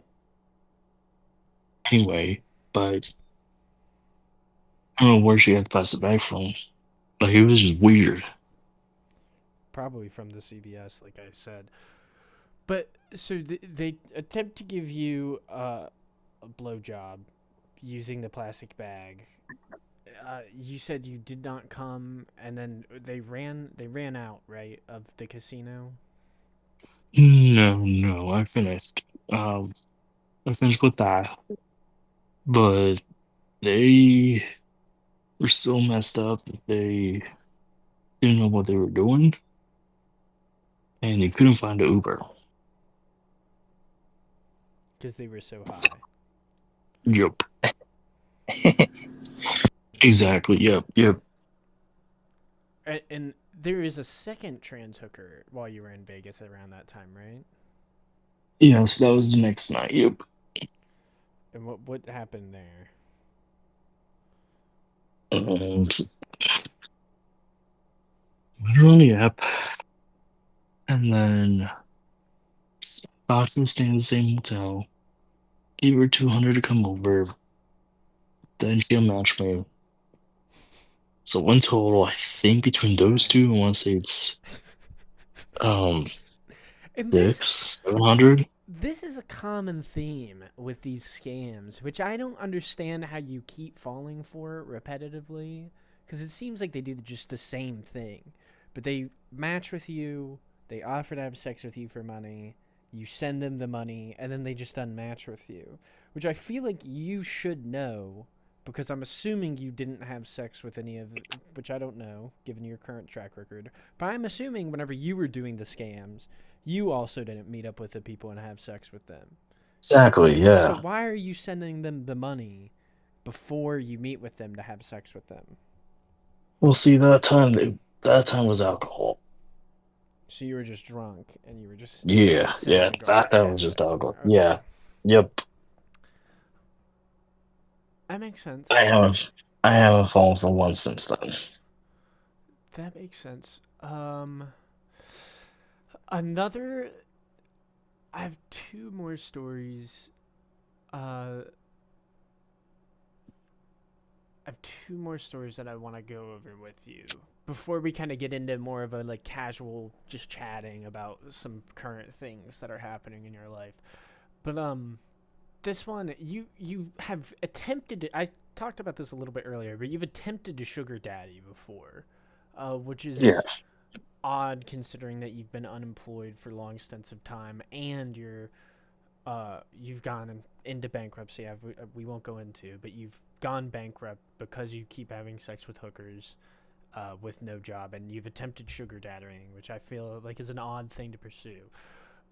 [SPEAKER 2] anyway, but I don't know where she got the plastic bag from. Like, it was just weird.
[SPEAKER 3] Probably from the CVS, like I said. But so they attempt to give you a blowjob using the plastic bag. You said you did not come, and then they ran out, right, of the casino.
[SPEAKER 2] No, I finished. I finished with that, but they were so messed up that they didn't know what they were doing, and they couldn't find an Uber.
[SPEAKER 3] Because they were so high.
[SPEAKER 2] Yep. Exactly. Yep.
[SPEAKER 3] And there is a second trans hooker while you were in Vegas around that time, right?
[SPEAKER 2] Yes, that was the next night. Yep.
[SPEAKER 3] And what happened there?
[SPEAKER 2] So we were on the app, and then thought she was staying in the same hotel. Gave her 200 to come over. Then she unmatched me. So in total, I think between those two, I want to say it's um
[SPEAKER 3] And
[SPEAKER 2] 700.
[SPEAKER 3] this is a common theme with these scams, which I don't understand how you keep falling for repetitively, because it seems like they do just the same thing. But they match with you, they offer to have sex with you for money, you send them the money, and then they just unmatch with you. Which I feel like you should know, because I'm assuming you didn't have sex with any of, which I don't know, given your current track record. But I'm assuming whenever you were doing the scams, you also didn't meet up with the people and have sex with them.
[SPEAKER 2] Exactly.
[SPEAKER 3] So
[SPEAKER 2] Yeah.
[SPEAKER 3] why are you sending them the money before you meet with them to have sex with them?
[SPEAKER 2] Well, see, that time was alcohol.
[SPEAKER 3] So you were just drunk and you were just
[SPEAKER 2] Yeah.
[SPEAKER 3] sending
[SPEAKER 2] Yeah.
[SPEAKER 3] the girl
[SPEAKER 2] That
[SPEAKER 3] to
[SPEAKER 2] time was
[SPEAKER 3] have
[SPEAKER 2] just
[SPEAKER 3] sex with
[SPEAKER 2] alcohol.
[SPEAKER 3] her. Okay,
[SPEAKER 2] Yeah. Yep.
[SPEAKER 3] that makes
[SPEAKER 2] I
[SPEAKER 3] sense.
[SPEAKER 2] haven't. I haven't fallen for one since then.
[SPEAKER 3] That makes sense. Another. I have two more stories. Uh, I have two more stories that I want to go over with you before we kind of get into more of a like casual, just chatting about some current things that are happening in your life. But this one you have attempted. I talked about this a little bit earlier, but you've attempted to sugar daddy before, which
[SPEAKER 2] Yeah.
[SPEAKER 3] is odd considering that you've been unemployed for long stints of time and you've gone into bankruptcy. We won't go into, but you've gone bankrupt because you keep having sex with hookers with no job, and you've attempted sugar daddying, which I feel like is an odd thing to pursue.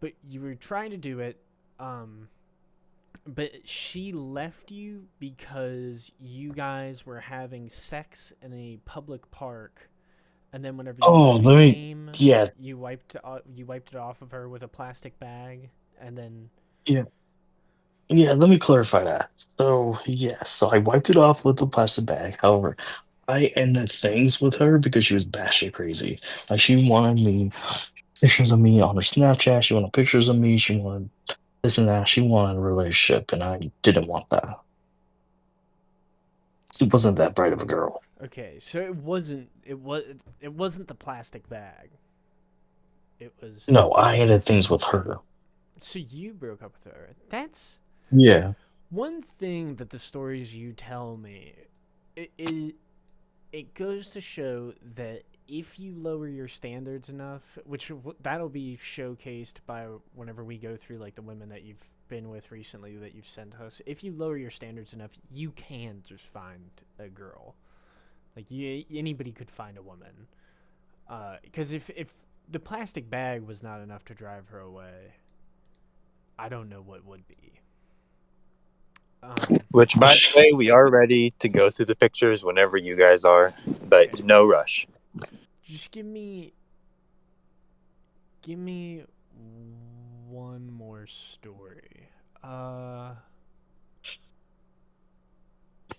[SPEAKER 3] But you were trying to do it, but she left you because you guys were having sex in a public park, and then whenever you
[SPEAKER 2] Oh, let me.
[SPEAKER 3] came,
[SPEAKER 2] Yeah.
[SPEAKER 3] you wiped it off of her with a plastic bag, and then
[SPEAKER 2] Yeah. Yeah. Let me clarify that. So yes. So I wiped it off with the plastic bag. However, I ended things with her because she was batshit crazy. Like she wanted me pictures of me on her Snapchat. She wanted pictures of me. She wanted this and that. She wanted a relationship, and I didn't want that. She wasn't that bright of a girl.
[SPEAKER 3] okay, so it wasn't the plastic bag. It was
[SPEAKER 2] No, I ended things with her.
[SPEAKER 3] so you broke up with her. That's
[SPEAKER 2] Yeah.
[SPEAKER 3] one thing that the stories you tell me. It it goes to show that if you lower your standards enough, which that'll be showcased by whenever we go through like the women that you've been with recently that you've sent us. If you lower your standards enough, you can just find a girl. Like anybody could find a woman. Because if the plastic bag was not enough to drive her away, I don't know what would be.
[SPEAKER 1] Which, by the way, we are ready to go through the pictures whenever you guys are, but
[SPEAKER 3] Okay.
[SPEAKER 1] no rush.
[SPEAKER 3] Just give me one more story.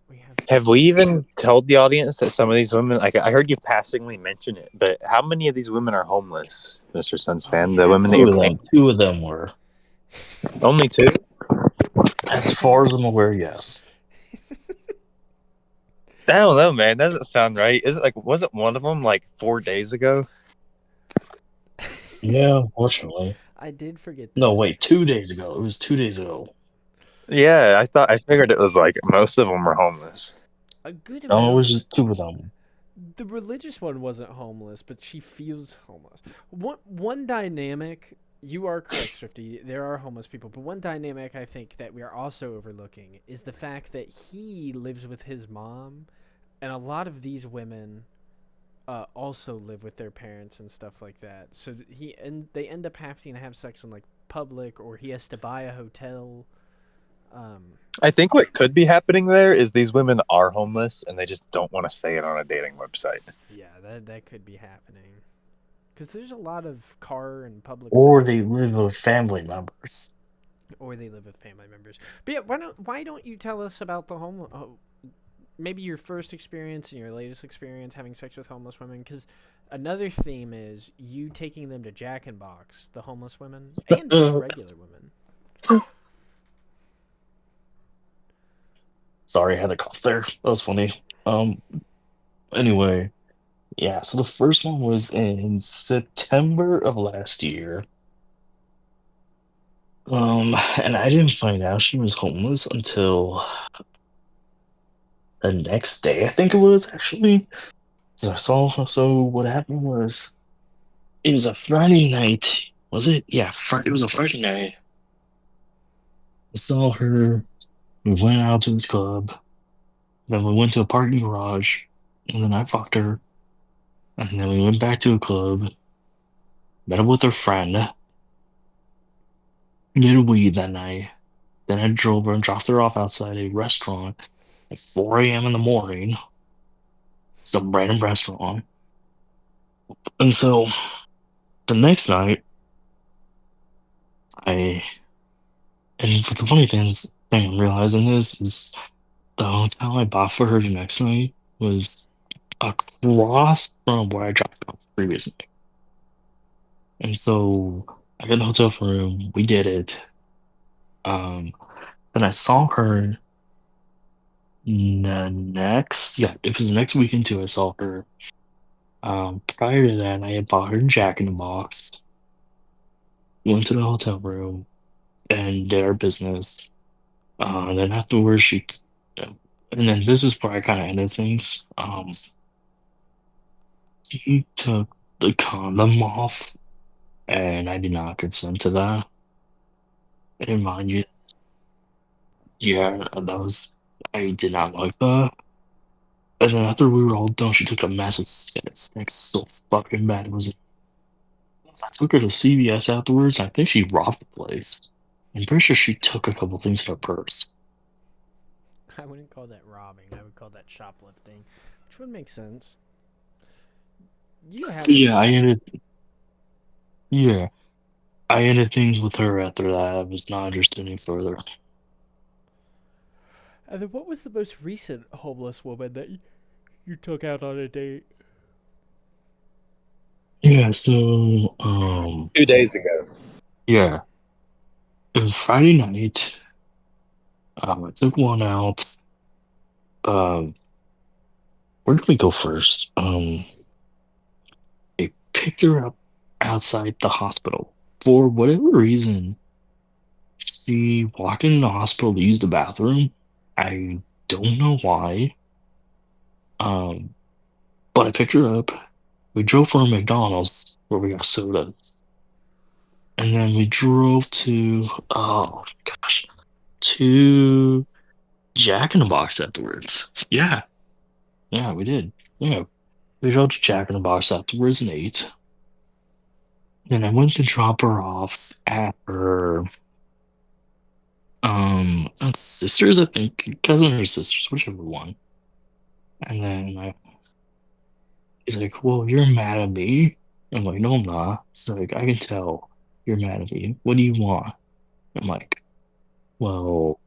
[SPEAKER 3] We have
[SPEAKER 1] Have we even told the audience that some of these women, like I heard you passingly mention it, but how many of these women are homeless, Mr.
[SPEAKER 3] Oh, we
[SPEAKER 1] Sunsfan? The women
[SPEAKER 3] haven't.
[SPEAKER 1] that
[SPEAKER 2] Two
[SPEAKER 1] you're
[SPEAKER 2] of
[SPEAKER 1] paying?
[SPEAKER 2] them. Two of them were.
[SPEAKER 1] Only two?
[SPEAKER 2] As far as I'm aware, yes.
[SPEAKER 1] I don't know, man. That doesn't sound right. Is it like, wasn't one of them like 4 days ago?
[SPEAKER 2] Yeah, unfortunately.
[SPEAKER 3] I did forget
[SPEAKER 2] No,
[SPEAKER 3] that.
[SPEAKER 2] wait, 2 days ago. It was 2 days ago.
[SPEAKER 1] Yeah, I figured it was like most of them were homeless.
[SPEAKER 3] A good
[SPEAKER 2] No, it was
[SPEAKER 3] amount.
[SPEAKER 2] just two of them.
[SPEAKER 3] The religious one wasn't homeless, but she feels homeless. One dynamic. You are correct, Swifty. There are homeless people, but one dynamic I think that we are also overlooking is the fact that he lives with his mom, and a lot of these women also live with their parents and stuff like that. So they end up having to have sex in like public, or he has to buy a hotel.
[SPEAKER 1] I think what could be happening there is these women are homeless and they just don't want to say it on a dating website.
[SPEAKER 3] Yeah, that could be happening. Because there's a lot of car and public
[SPEAKER 2] Or
[SPEAKER 3] sex.
[SPEAKER 2] they live with family members.
[SPEAKER 3] Or they live with family members. But yeah, why don't you tell us about the homeless? Maybe your first experience and your latest experience having sex with homeless women. Because another theme is you taking them to Jack in Box, the homeless women, and just regular women.
[SPEAKER 2] Sorry, I had a cough there. That was funny. Anyway, yeah, so the first one was in September of last year. And I didn't find out she was homeless until the next day, I think it was actually. So what happened was it was a Friday night. Was it? Yeah, it was a Friday night. I saw her. We went out to this club. Then we went to a parking garage. And then I fucked her. And then we went back to a club. Met up with her friend. did weed that night. Then I drove her and dropped her off outside a restaurant at 4 a.m. in the morning, some random restaurant. And so the next night, I and the funny thing I'm realizing is the hotel I bought for her the next night was across from where I dropped her off the previous night. And so I got the hotel room. We did it. Then I saw her it was the next weekend too. I saw her. Prior to that, I had bought her Jack in the Box. Went to the hotel room and did our business. Then afterwards, and then this is where I kind of ended things. She took the condom off, and I did not consent to that. And mind you, yeah, I did not like that. And then after we were all done, she took a massive snake so fucking bad. I took her to CVS afterwards. I think she robbed the place. I'm pretty sure she took a couple things in her purse.
[SPEAKER 3] I wouldn't call that robbing. I would call that shoplifting, which would make sense. You have to
[SPEAKER 2] Yeah,
[SPEAKER 3] be.
[SPEAKER 2] yeah, I ended things with her after that. I was not interested any further.
[SPEAKER 3] And then what was the most recent homeless woman that you took out on a date?
[SPEAKER 2] Yeah, so
[SPEAKER 1] 2 days ago.
[SPEAKER 2] yeah, it was Friday night. I took one out. Um, where did we go first? I picked her up outside the hospital. For whatever reason, she walked in the hospital to use the bathroom. I don't know why. Um, but I picked her up. We drove for a McDonald's where we got sodas. And then we drove oh gosh, to Jack in the Box afterwards. Yeah, yeah, we did. Yeah, we drove to Jack in the Box afterwards and ate. Then I went to drop her off at her sisters, I think, cousin or sisters, whichever one. And then he's like, "Well, you're mad at me." I'm like, "No, I'm not." He's like, "I can tell you're mad at me. What do you want?" I'm like, "Well,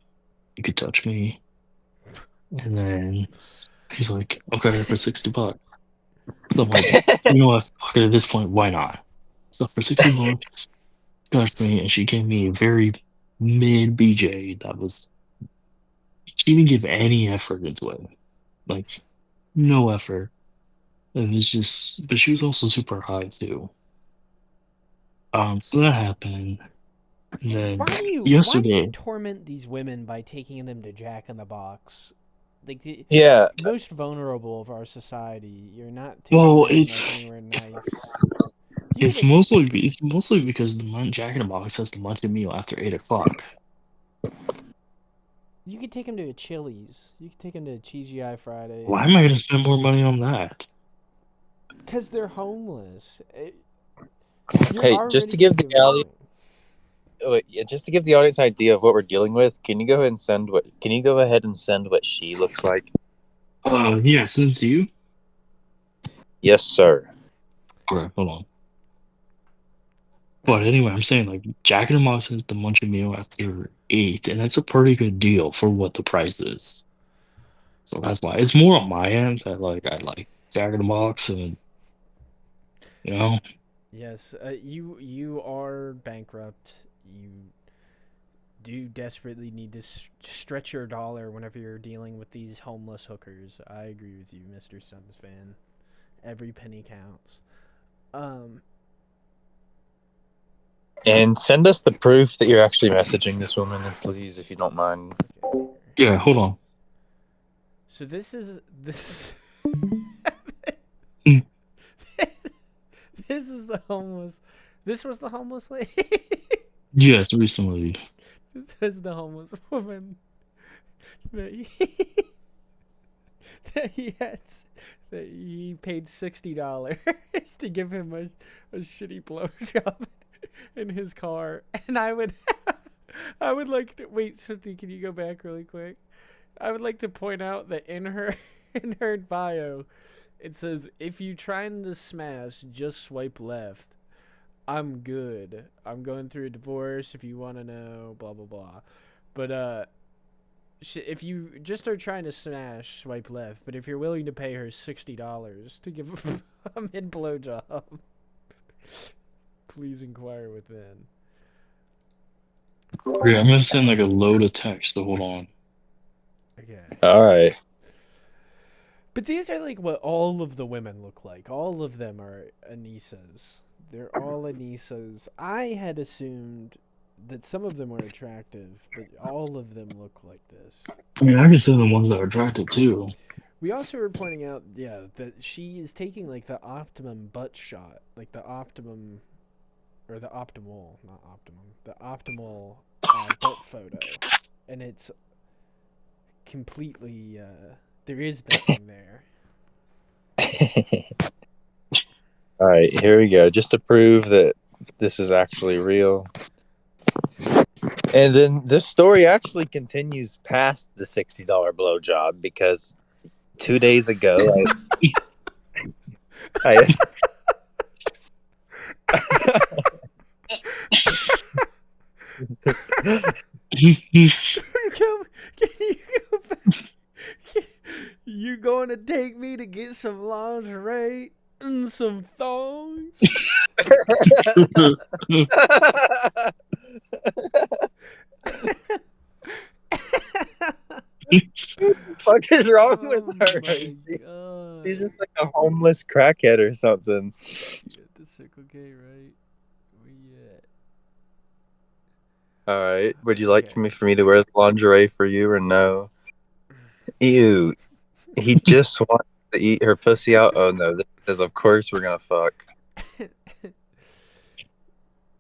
[SPEAKER 2] you could touch me." And then he's like, "Okay, for $60." So I'm like, you know what? Fuck it, at this point, why not? So for $60, she touched me, and she gave me a very mid BJ that was. She didn't give any effort into it, like no effort. It was just, but she was also super high too. So that happened. And then
[SPEAKER 3] Why do you
[SPEAKER 2] yesterday,
[SPEAKER 3] torment these women by taking them to Jack in the Box? Like the
[SPEAKER 1] Yeah,
[SPEAKER 3] most vulnerable of our society. You're not taking
[SPEAKER 2] well,
[SPEAKER 3] them like anywhere nice. You could
[SPEAKER 2] it's mostly because Jack in the Box has the luncheon meal after 8 o'clock.
[SPEAKER 3] you could take them to a Chili's. You could take them to a TGI
[SPEAKER 2] Why
[SPEAKER 3] Fridays.
[SPEAKER 2] am I gonna spend more money on that?
[SPEAKER 3] Cause they're homeless. You're
[SPEAKER 1] hey, just
[SPEAKER 3] already
[SPEAKER 1] to give
[SPEAKER 3] gonna
[SPEAKER 1] the
[SPEAKER 3] give them
[SPEAKER 1] audience,
[SPEAKER 3] money.
[SPEAKER 1] just to give the audience an idea of what we're dealing with, can you go ahead and send what? Can you go ahead and send what she looks like?
[SPEAKER 2] Yeah, since you.
[SPEAKER 1] Yes, sir.
[SPEAKER 2] Okay, hold on. But anyway, I'm saying like Jack in the Box has the luncheon meal after 8, and that's a pretty good deal for what the price is. So that's why it's more on my end. I like Jack in the Box, and you know,
[SPEAKER 3] Yes, you are bankrupt. You do desperately need to stretch your dollar whenever you're dealing with these homeless hookers. I agree with you, MrSunsFan. Every penny counts. Um,
[SPEAKER 1] And send us the proof that you're actually messaging this woman, please, if you don't mind.
[SPEAKER 3] okay, here.
[SPEAKER 2] yeah. Hold on.
[SPEAKER 3] So this
[SPEAKER 2] Mm,
[SPEAKER 3] this is the homeless. This was the homeless lady.
[SPEAKER 2] yes, recently.
[SPEAKER 3] This is the homeless woman that he, that he had that he paid $60 to give him a shitty blowjob in his car, and I would I would like to wait, Swifty, can you go back really quick? I would like to point out that in her in her bio, it says if you trying to smash, just swipe left. I'm good. I'm going through a divorce. If you want to know, blah blah blah. But if you just are trying to smash, swipe left. But if you're willing to pay her $60 to give a mid blowjob, please inquire within.
[SPEAKER 2] Okay, I'm gonna send like a load of text, so hold on.
[SPEAKER 3] Okay.
[SPEAKER 1] All right.
[SPEAKER 3] But these are like what all of the women look like. All of them are Anisas. They're all Anisas. I had assumed that some of them were attractive, but all of them look like this.
[SPEAKER 2] I mean, I can send the ones that are attractive too.
[SPEAKER 3] We also were pointing out, yeah, that she is taking like the optimum butt shot, like the optimum, or the optimal, not optimum, the optimal butt photo, and it's completely there is nothing there.
[SPEAKER 1] All right, here we go. Just to prove that this is actually real. And then this story actually continues past the $60 blowjob because 2 days ago, I
[SPEAKER 3] Can you go back? You going to take me to get some lingerie and some thongs?
[SPEAKER 1] fuck is wrong with
[SPEAKER 3] Oh
[SPEAKER 1] her?
[SPEAKER 3] my god.
[SPEAKER 1] She's just like a homeless crackhead or something.
[SPEAKER 3] Get the Circle K right. Where you at?
[SPEAKER 1] All right. Would you like
[SPEAKER 3] Okay.
[SPEAKER 1] for me to wear the lingerie for you or no? Ew. He just wants to eat her pussy out. Oh no, because of course we're gonna fuck.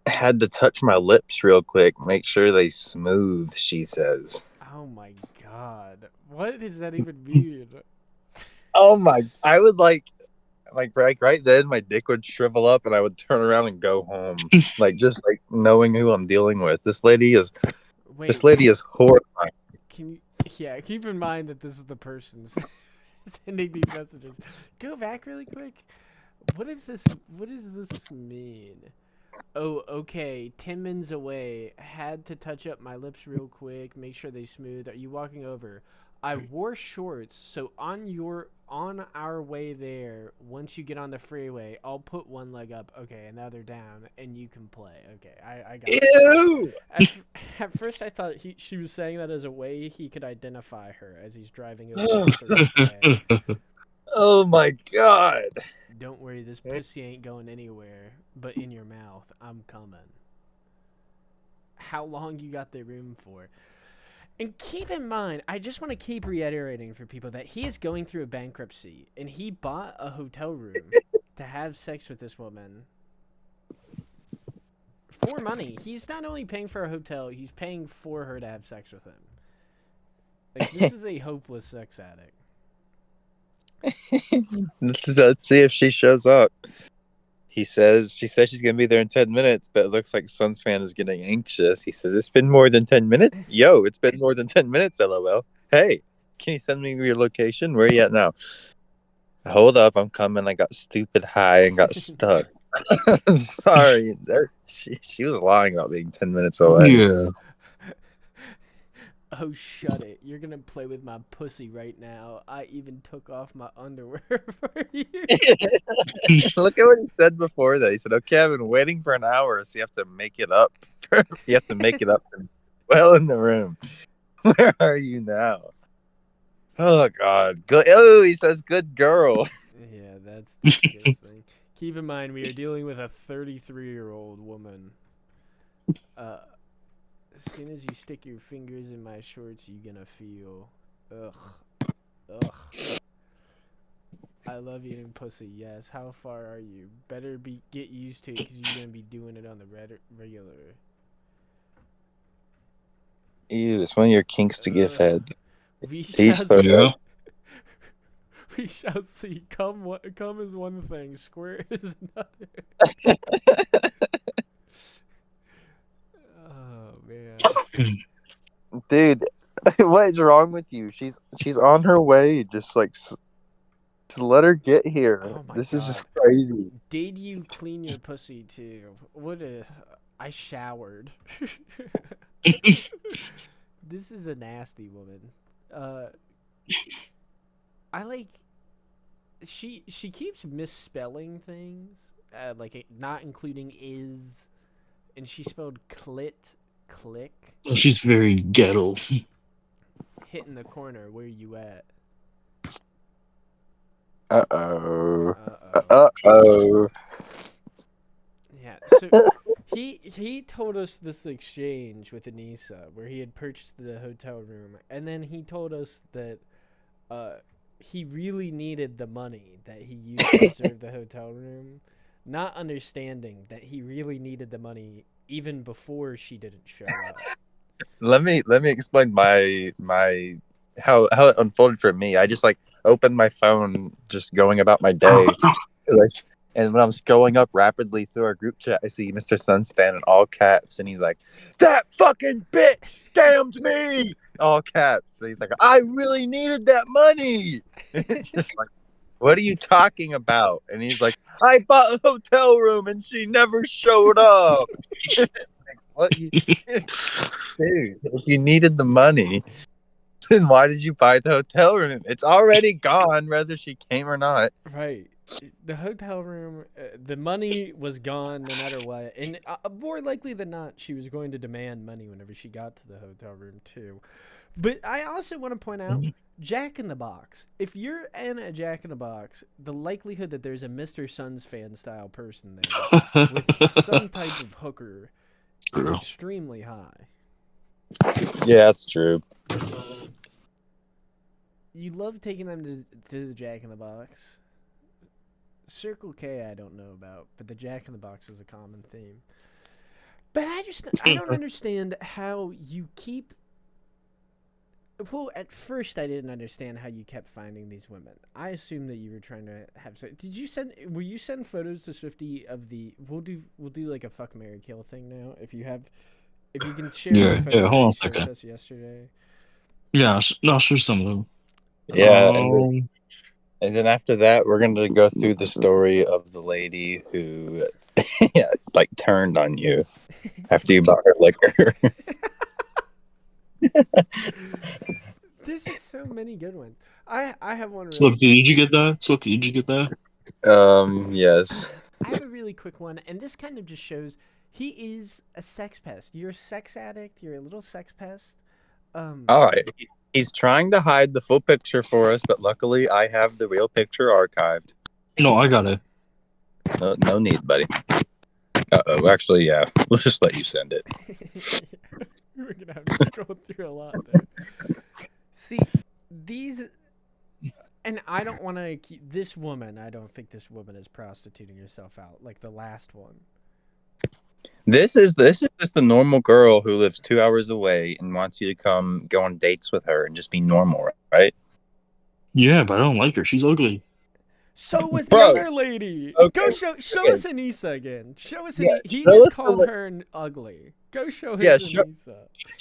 [SPEAKER 1] Had to touch my lips real quick, make sure they smooth. She says.
[SPEAKER 3] Oh my god. What does that even mean?
[SPEAKER 1] Oh my! I would like right then, my dick would shrivel up, and I would turn around and go home. Like just like knowing who I'm dealing with. This lady is
[SPEAKER 3] Wait,
[SPEAKER 1] horrifying.
[SPEAKER 3] can you? Yeah, keep in mind that this is the person sending these messages. Go back really quick. What is this? What does this mean? Oh, okay. 10 minutes away. Had to touch up my lips real quick. Make sure they smooth. Are you walking over? I wore shorts, so on our way there. Once you get on the freeway, I'll put one leg up. Okay, and the other down, and you can play. Okay, I got it.
[SPEAKER 1] Ew!
[SPEAKER 3] At first, I thought she was saying that as a way he could identify her as he's driving over to Circle K.
[SPEAKER 1] Oh my god!
[SPEAKER 3] Don't worry, this pussy ain't going anywhere but in your mouth. I'm coming. How long you got the room for? And keep in mind, I just want to keep reiterating for people that he is going through a bankruptcy, and he bought a hotel room to have sex with this woman for money. He's not only paying for a hotel, he's paying for her to have sex with him. Like, this is a hopeless sex addict.
[SPEAKER 1] Let's see if she shows up. She says she's gonna be there in 10 minutes, but it looks like Sunsfan is getting anxious. He says, "It's been more than 10 minutes." Yo, it's been more than 10 minutes. LOL. Hey, can you send me your location? Where are you at now? Hold up, I'm coming. I got stupid high and got stuck. I'm sorry. She was lying about being 10 minutes away.
[SPEAKER 2] Yeah.
[SPEAKER 3] Oh, shut it. You're going to play with my pussy right now. I even took off my underwear for you.
[SPEAKER 1] Look at what he said before that. He said, "Okay, I've been waiting for an hour, so you have to make it up. You have to make it up well in the room. Where are you now?" Oh, God. Good. Oh, he says, "Good girl."
[SPEAKER 3] Yeah, that's disgusting. Keep in mind, we are dealing with a 33-year-old woman. As soon as you stick your fingers in my shorts, you're gonna feel, ugh. I love eating pussy. Yes. How far are you? Better get used to it because you're gonna be doing it on the regular.
[SPEAKER 1] Ew, it's one of your kinks to give head.
[SPEAKER 3] We
[SPEAKER 1] Teach
[SPEAKER 3] shall
[SPEAKER 1] the-
[SPEAKER 3] see.
[SPEAKER 2] Yeah.
[SPEAKER 3] We shall see. Come is one thing. Square is another. Oh man.
[SPEAKER 1] Dude, what is wrong with you? She's on her way. Just let her get here.
[SPEAKER 3] Oh my
[SPEAKER 1] This is just
[SPEAKER 3] god.
[SPEAKER 1] crazy.
[SPEAKER 3] Did you clean your pussy too? What a. I showered. This is a nasty woman. Uh, I like. She keeps misspelling things, like not including is, and she spelled clit, click,
[SPEAKER 2] Well, she's very ghetto.
[SPEAKER 3] hitting the corner. Where you at?
[SPEAKER 1] Uh-oh.
[SPEAKER 3] Uh oh.
[SPEAKER 1] Uh-oh.
[SPEAKER 3] Yeah. So he told us this exchange with Anissa where he had purchased the hotel room, and then he told us that uh he really needed the money that he used to reserve the hotel room, not understanding that he really needed the money even before she didn't show up.
[SPEAKER 1] Let me explain my how it unfolded for me. I just opened my phone, just going about my day. 'Cause and when I'm scrolling up rapidly through our group chat, I see MrSunsFan in all caps, and he's like, "That fucking bitch scammed me!" All caps. So he's like, "I really needed that money." It's just like, what are you talking about? And he's like, "I bought a hotel room and she never showed up." What you, dude? If you needed the money, then why did you buy the hotel room? It's already gone, whether she came or not.
[SPEAKER 3] Right. The hotel room, the money was gone no matter what. And more likely than not, she was going to demand money whenever she got to the hotel room, too. But I also want to point out Jack in the Box. If you're in a Jack in the Box, the likelihood that there's a MrSunsFan style person there with some type of hooker is
[SPEAKER 2] True.
[SPEAKER 3] extremely high.
[SPEAKER 1] Yeah, that's true.
[SPEAKER 3] You love taking them to the Jack in the Box. Circle K, I don't know about, but the Jack in the Box is a common theme. But I don't understand how you keep. Well, at first I didn't understand how you kept finding these women. I assumed that you were trying to have sex. Will you send photos to Swifty of the? We'll do like a fuck, marry, kill thing now. If you can share the
[SPEAKER 2] Yeah,
[SPEAKER 3] photos
[SPEAKER 2] hold
[SPEAKER 3] that
[SPEAKER 2] on
[SPEAKER 3] you
[SPEAKER 2] a
[SPEAKER 3] showed
[SPEAKER 2] second.
[SPEAKER 3] us yesterday.
[SPEAKER 2] Yeah, I'll show some of them.
[SPEAKER 1] Yeah, and then after that, we're gonna go through the story of the lady who, yeah, turned on you after you bought her liquor.
[SPEAKER 3] There's just so many good ones. I have one really.
[SPEAKER 2] Swifty, did you get that? Swifty, did you get that?
[SPEAKER 1] Yes.
[SPEAKER 3] I have a really quick one, and this kind of just shows he is a sex pest. You're a sex addict. You're a little sex pest.
[SPEAKER 1] All right. He's trying to hide the full picture for us, but luckily I have the real picture archived.
[SPEAKER 2] No, I got it.
[SPEAKER 1] No need, buddy. Uh-oh. Actually, yeah. We'll just let you send it.
[SPEAKER 3] We're gonna have to scroll through a lot there. See, these, and I don't want to keep this woman. I don't think this woman is prostituting herself out like the last one.
[SPEAKER 1] This is just the normal girl who lives 2 hours away and wants you to come go on dates with her and just be normal, right?
[SPEAKER 2] Yeah, but I don't like her. She's ugly.
[SPEAKER 3] So was the
[SPEAKER 1] Bro,
[SPEAKER 3] other lady.
[SPEAKER 1] okay,
[SPEAKER 3] Go show
[SPEAKER 1] okay.
[SPEAKER 3] us Anissa again. Show us
[SPEAKER 1] Yeah,
[SPEAKER 3] He
[SPEAKER 1] show
[SPEAKER 3] just
[SPEAKER 1] us
[SPEAKER 3] called her ugly. Go show us
[SPEAKER 1] Yeah,
[SPEAKER 3] Anissa.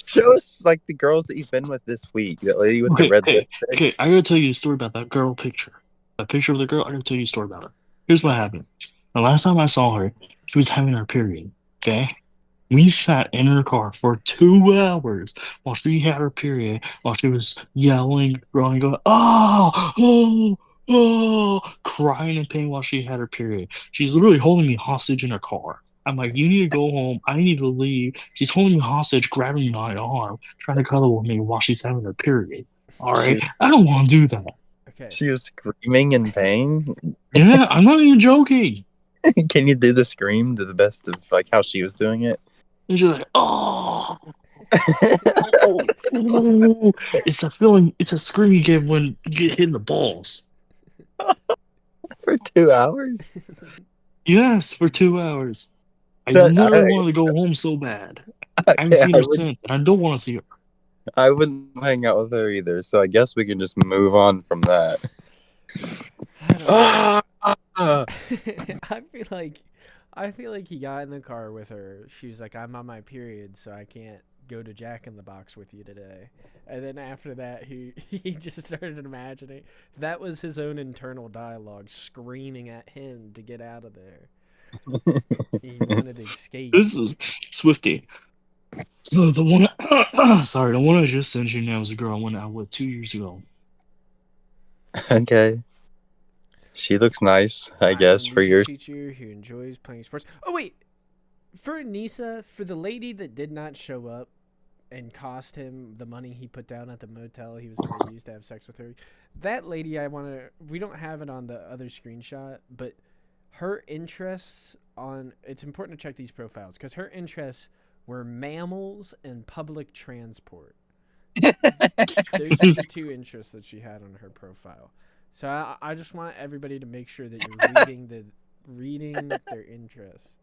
[SPEAKER 1] show us the girls that you've been with this week. That lady with the red lipstick.
[SPEAKER 2] Okay, I gotta tell you a story about that girl picture. That picture of the girl, I gotta tell you a story about her. Here's what happened. The last time I saw her, she was having her period. Okay? We sat in her car for 2 hours while she had her period, while she was yelling, growling, going, oh, oh, oh, crying in pain while she had her period. She's literally holding me hostage in her car. I'm like, you need to go home. I need to leave. She's holding me hostage, grabbing my arm, trying to cuddle with me while she's having her period. All
[SPEAKER 1] She
[SPEAKER 2] right? I don't want to do that.
[SPEAKER 3] Okay.
[SPEAKER 1] she was screaming in pain.
[SPEAKER 2] Yeah, I'm not even joking.
[SPEAKER 1] Can you do the scream to the best of how she was doing it?
[SPEAKER 2] And she's like, oh. Oh, it's a feeling. It's a scream you get when you get hit in the balls.
[SPEAKER 1] For 2 hours?
[SPEAKER 2] Yes, for 2 hours. I
[SPEAKER 1] That
[SPEAKER 2] literally wanted to go home so bad. I haven't
[SPEAKER 1] okay,
[SPEAKER 2] seen her since, and I don't want to see her.
[SPEAKER 1] I wouldn't hang out with her either. So I guess we can just move on from that.
[SPEAKER 3] I don't know.
[SPEAKER 1] Ah!
[SPEAKER 3] I feel like he got in the car with her. She was like, "I'm on my period, so I can't go to Jack in the Box with you today. And then after that, he just started imagining that was his own internal dialogue screaming at him to get out of there. He wanted to escape.
[SPEAKER 2] This is Swifty. So the one, sorry, the one I just sent you now is a girl I went out with 2 years ago.
[SPEAKER 1] Okay. She looks nice, I guess, for your.
[SPEAKER 3] Teacher who enjoys playing sports. Oh wait, for Anissa, for the lady that did not show up and cost him the money he put down at the motel he was going to use to have sex with her. That lady, we don't have it on the other screenshot, but her interests it's important to check these profiles because her interests were mammals and public transport. Those are the two interests that she had on her profile. So I just want everybody to make sure that you're reading their interests.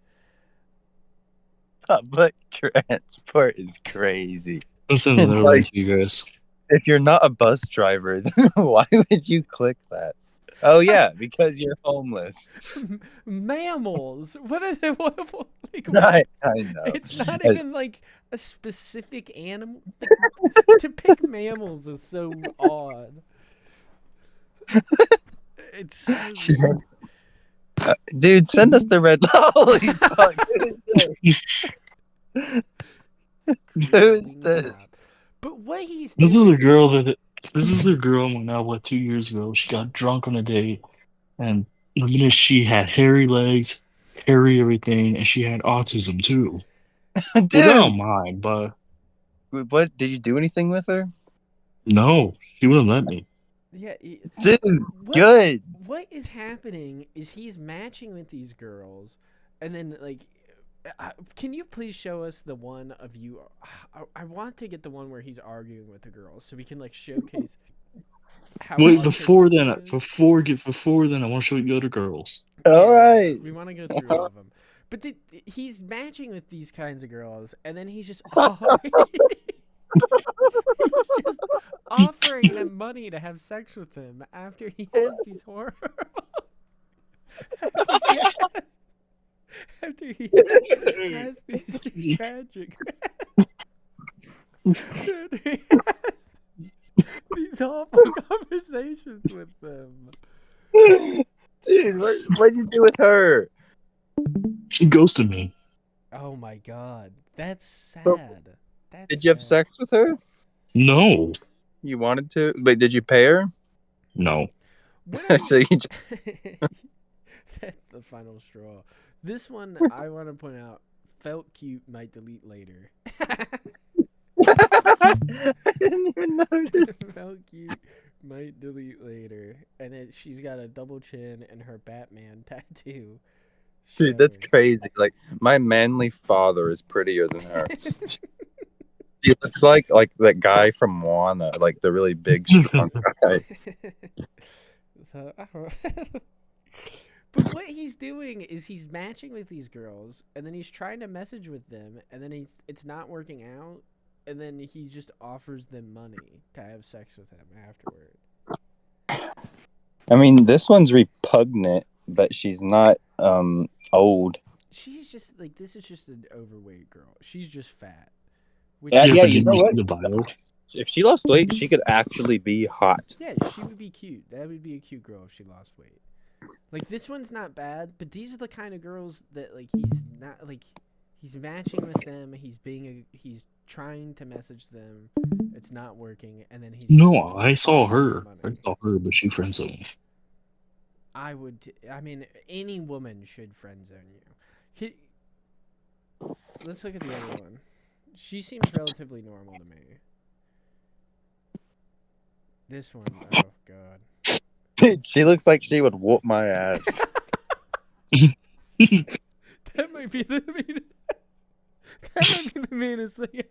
[SPEAKER 1] Public transport is crazy.
[SPEAKER 2] I'm sending that over to you guys.
[SPEAKER 1] If you're not a bus driver, then why would you click that? Oh yeah, because you're homeless.
[SPEAKER 3] Mammals. What is it?
[SPEAKER 1] I know.
[SPEAKER 3] It's not even like a specific animal. To pick mammals is so odd. It's so
[SPEAKER 1] dude, send us the red lollipop. Who is this?
[SPEAKER 3] But what he's
[SPEAKER 2] This is a girl I went out with 2 years ago. She got drunk on a date, and the minute she had hairy legs, hairy everything, and she had autism too.
[SPEAKER 1] Dude,
[SPEAKER 2] I don't mind, but
[SPEAKER 1] what did you do anything with her?
[SPEAKER 2] No, she wouldn't let me.
[SPEAKER 3] Yeah,
[SPEAKER 1] dude, good.
[SPEAKER 3] What is happening is he's matching with these girls, and then like, can you please show us the one of you? I want to get the one where he's arguing with the girls, so we can like showcase.
[SPEAKER 2] Wait, before then, I want to show you the other girls.
[SPEAKER 1] All right,
[SPEAKER 3] we want to go through all of them, but he's matching with these kinds of girls, and then he's just. He's just offering them money to have sex with him after he has these horrible. after he has these tragic. These awful conversations with them.
[SPEAKER 1] Dude, what'd you do with her?
[SPEAKER 2] She ghosted me.
[SPEAKER 3] Oh my god, that's sad.
[SPEAKER 1] Did you have sex with her?
[SPEAKER 2] No.
[SPEAKER 1] You wanted to? But did you pay her?
[SPEAKER 2] No.
[SPEAKER 1] So you just...
[SPEAKER 3] That's the final straw. This one, I want to point out, felt cute, might delete later.
[SPEAKER 1] I didn't even notice.
[SPEAKER 3] Felt cute, might delete later. And then she's got a double chin and her Batman tattoo.
[SPEAKER 1] Dude, that's crazy. Like, my manly father is prettier than her. She looks like that guy from Moana, like the really big, strong guy.
[SPEAKER 3] But what he's doing is he's matching with these girls, and then he's trying to message with them, and then it's not working out, and then he just offers them money to have sex with him afterward.
[SPEAKER 1] I mean, this one's repugnant, but she's not old.
[SPEAKER 3] She's just like, this is just an overweight girl. She's just fat.
[SPEAKER 1] Yeah, you know what? If she lost weight, she could actually be hot.
[SPEAKER 3] Yeah, she would be cute. That would be a cute girl if she lost weight. Like, this one's not bad, but these are the kind of girls that, like, he's not, like, he's matching with them, he's trying to message them, it's not working, and then he's...
[SPEAKER 2] No, I saw her, but she friend-zoned me.
[SPEAKER 3] I mean, any woman should friend-zone you. Let's look at the other one. She seems relatively normal to me. This one, oh god.
[SPEAKER 1] Dude, she looks like she would whoop my ass.
[SPEAKER 3] That might be the meanest thing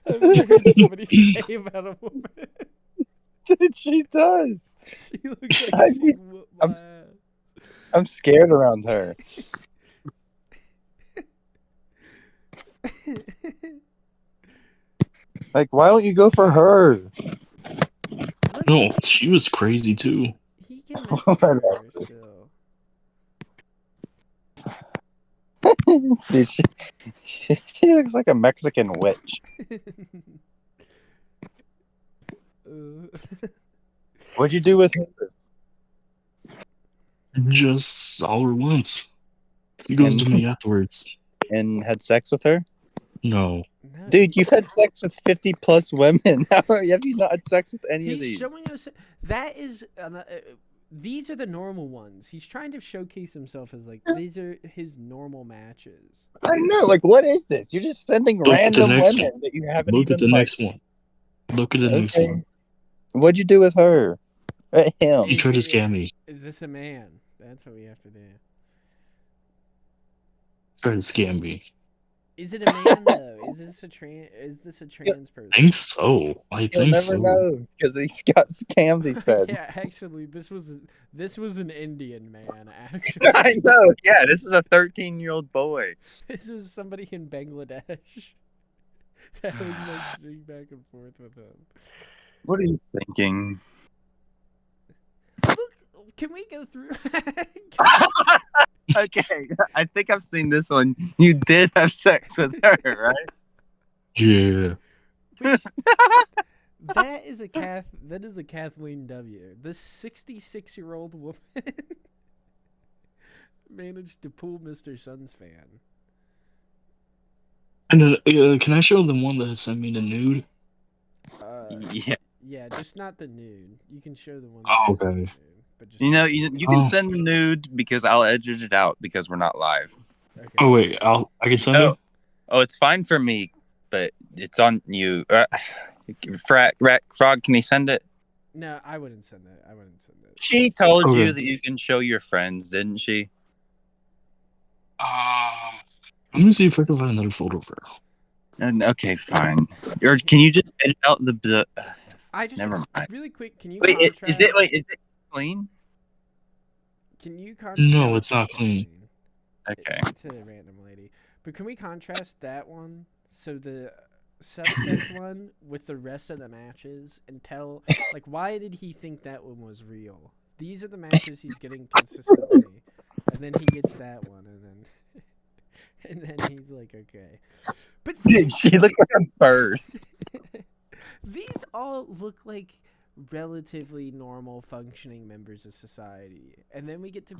[SPEAKER 3] I've ever heard somebody say about a woman.
[SPEAKER 1] Dude, she does.
[SPEAKER 3] She looks like she would whoop my ass.
[SPEAKER 1] I'm scared around her. Like, why don't you go for her?
[SPEAKER 2] No, she was crazy too.
[SPEAKER 3] He can message her still.
[SPEAKER 1] Dude, she looks like a Mexican witch. What'd you do with her?
[SPEAKER 2] Just saw her once. She goes to me afterwards.
[SPEAKER 1] And had sex with her?
[SPEAKER 2] No.
[SPEAKER 3] No,
[SPEAKER 1] Dude, you've had sex with 50 plus women. How have you not had sex with any of
[SPEAKER 3] he's
[SPEAKER 1] these?
[SPEAKER 3] showing us that is these are the normal ones. He's trying to showcase himself as like these are his normal matches.
[SPEAKER 1] I know, like, what is this? You're just sending
[SPEAKER 2] Look at the
[SPEAKER 1] random
[SPEAKER 2] next
[SPEAKER 1] women
[SPEAKER 2] one.
[SPEAKER 1] that you haven't
[SPEAKER 2] Look at
[SPEAKER 1] even,
[SPEAKER 2] the
[SPEAKER 1] like...
[SPEAKER 2] next one. Look at the next
[SPEAKER 1] Okay.
[SPEAKER 2] one.
[SPEAKER 1] What'd you do with her? Him.
[SPEAKER 2] He tried to scam me.
[SPEAKER 3] Is this a man? That's what we have to do.
[SPEAKER 2] Tried to scam me.
[SPEAKER 3] Is it a man though? Is this a trans person?
[SPEAKER 2] I think so. I
[SPEAKER 1] You'll
[SPEAKER 2] think
[SPEAKER 1] never
[SPEAKER 2] so.
[SPEAKER 1] know, because he got scammed, he said.
[SPEAKER 3] Yeah, actually, this was an Indian man. Actually,
[SPEAKER 1] I know, yeah, this is a 13-year-old boy.
[SPEAKER 3] this was somebody in Bangladesh that was messaging back and forth with him.
[SPEAKER 1] What are you thinking?
[SPEAKER 3] Look, can we go through?
[SPEAKER 1] Okay, I think I've seen this one. You did have sex with her, right?
[SPEAKER 2] Yeah.
[SPEAKER 3] Which, that is a Kathleen W. This 66-year-old woman managed to pull MrSunsFan.
[SPEAKER 2] And can I show the one that sent me the nude?
[SPEAKER 1] Yeah.
[SPEAKER 3] Yeah, just not the nude. You can show the one.
[SPEAKER 2] Oh,
[SPEAKER 3] that's not the
[SPEAKER 2] okay.
[SPEAKER 3] nude, but just
[SPEAKER 1] You know,
[SPEAKER 3] not the
[SPEAKER 1] you
[SPEAKER 3] nude.
[SPEAKER 1] can
[SPEAKER 2] Oh.
[SPEAKER 1] send the nude because I'll edit it out because we're not live.
[SPEAKER 3] Okay.
[SPEAKER 2] Oh wait, I can send it.
[SPEAKER 1] Oh, it's fine for me, but it's on you. Frog, can he send it?
[SPEAKER 3] No, I wouldn't send it. I wouldn't send it.
[SPEAKER 1] She told
[SPEAKER 2] Okay.
[SPEAKER 1] you that you can show your friends, didn't she?
[SPEAKER 2] Let me see if I can find another photo for her.
[SPEAKER 1] And okay, fine. Or can you just edit out the
[SPEAKER 3] I just
[SPEAKER 1] Never mind.
[SPEAKER 3] really quick. Can you
[SPEAKER 1] Wait,
[SPEAKER 3] contrast?
[SPEAKER 1] is it clean?
[SPEAKER 3] Can you
[SPEAKER 2] No, it's not clean.
[SPEAKER 1] Okay.
[SPEAKER 3] It's a random lady. But can we contrast that one? So the suspect one with the rest of the matches and tell, like, why did he think that one was real? These are the matches he's getting consistently. And then he gets that one, and then he's like, okay. But
[SPEAKER 1] She looks like a bird.
[SPEAKER 3] these all look like relatively normal functioning members of society, and then we get to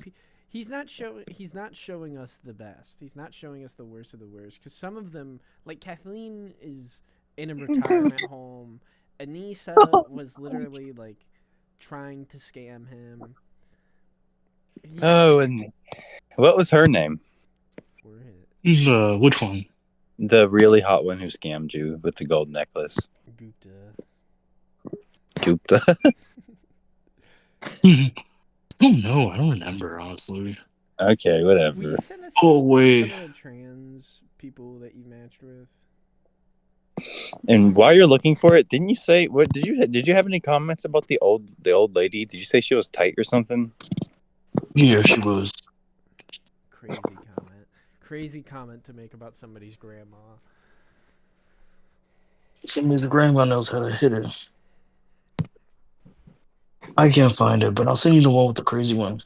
[SPEAKER 3] he's not showing us the best. He's not showing us the worst of the worst, because some of them, like Kathleen, is in a retirement home. Anissa was literally like trying to scam him.
[SPEAKER 1] Oh, and what was her name?
[SPEAKER 2] Which one?
[SPEAKER 1] The really hot one who scammed you with the gold necklace. Gupta.
[SPEAKER 2] Oh no, I don't remember, honestly.
[SPEAKER 1] Okay,
[SPEAKER 3] Will
[SPEAKER 1] whatever.
[SPEAKER 3] you send us
[SPEAKER 2] Oh wait.
[SPEAKER 3] some of the trans people that you matched with?
[SPEAKER 1] And while you're looking for it, didn't you say what did you have any comments about the old lady? Did you say she was tight or something?
[SPEAKER 2] Yeah, she was.
[SPEAKER 3] Crazy comment to make about somebody's grandma.
[SPEAKER 2] Somebody's grandma knows how to hit it. I can't find it, but I'll send you the one with the crazy one.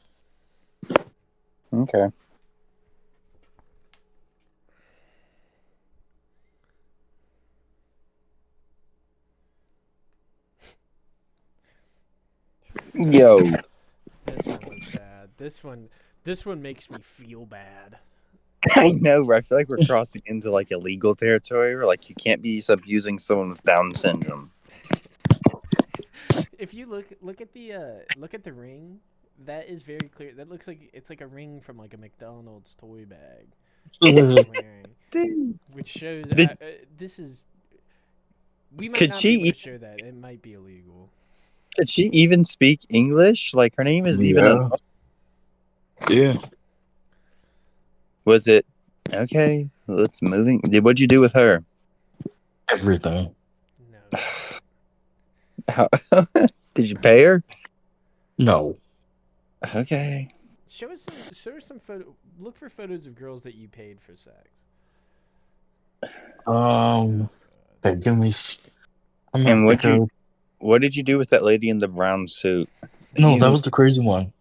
[SPEAKER 1] Okay. Yo.
[SPEAKER 3] This one was bad. This one makes me feel bad.
[SPEAKER 1] I know, right? I feel like we're crossing into like illegal territory where like you can't be abusing someone with Down syndrome.
[SPEAKER 3] If you look at the ring, that is very clear. That looks like it's like a ring from like a McDonald's toy bag. Wearing, which shows this is. We might not be able to show that. It might be illegal.
[SPEAKER 1] Could she even speak English? Like her name is even.
[SPEAKER 2] Yeah.
[SPEAKER 1] Was it okay? Let's moving. What'd you do with her?
[SPEAKER 2] Everything.
[SPEAKER 3] No.
[SPEAKER 1] How, did you pay her?
[SPEAKER 2] No.
[SPEAKER 1] Okay.
[SPEAKER 3] Show us some photo. Look for photos of girls that you paid for sex.
[SPEAKER 2] Okay, give me.
[SPEAKER 1] And what did you do with that lady in the brown suit?
[SPEAKER 2] No, that was the crazy one.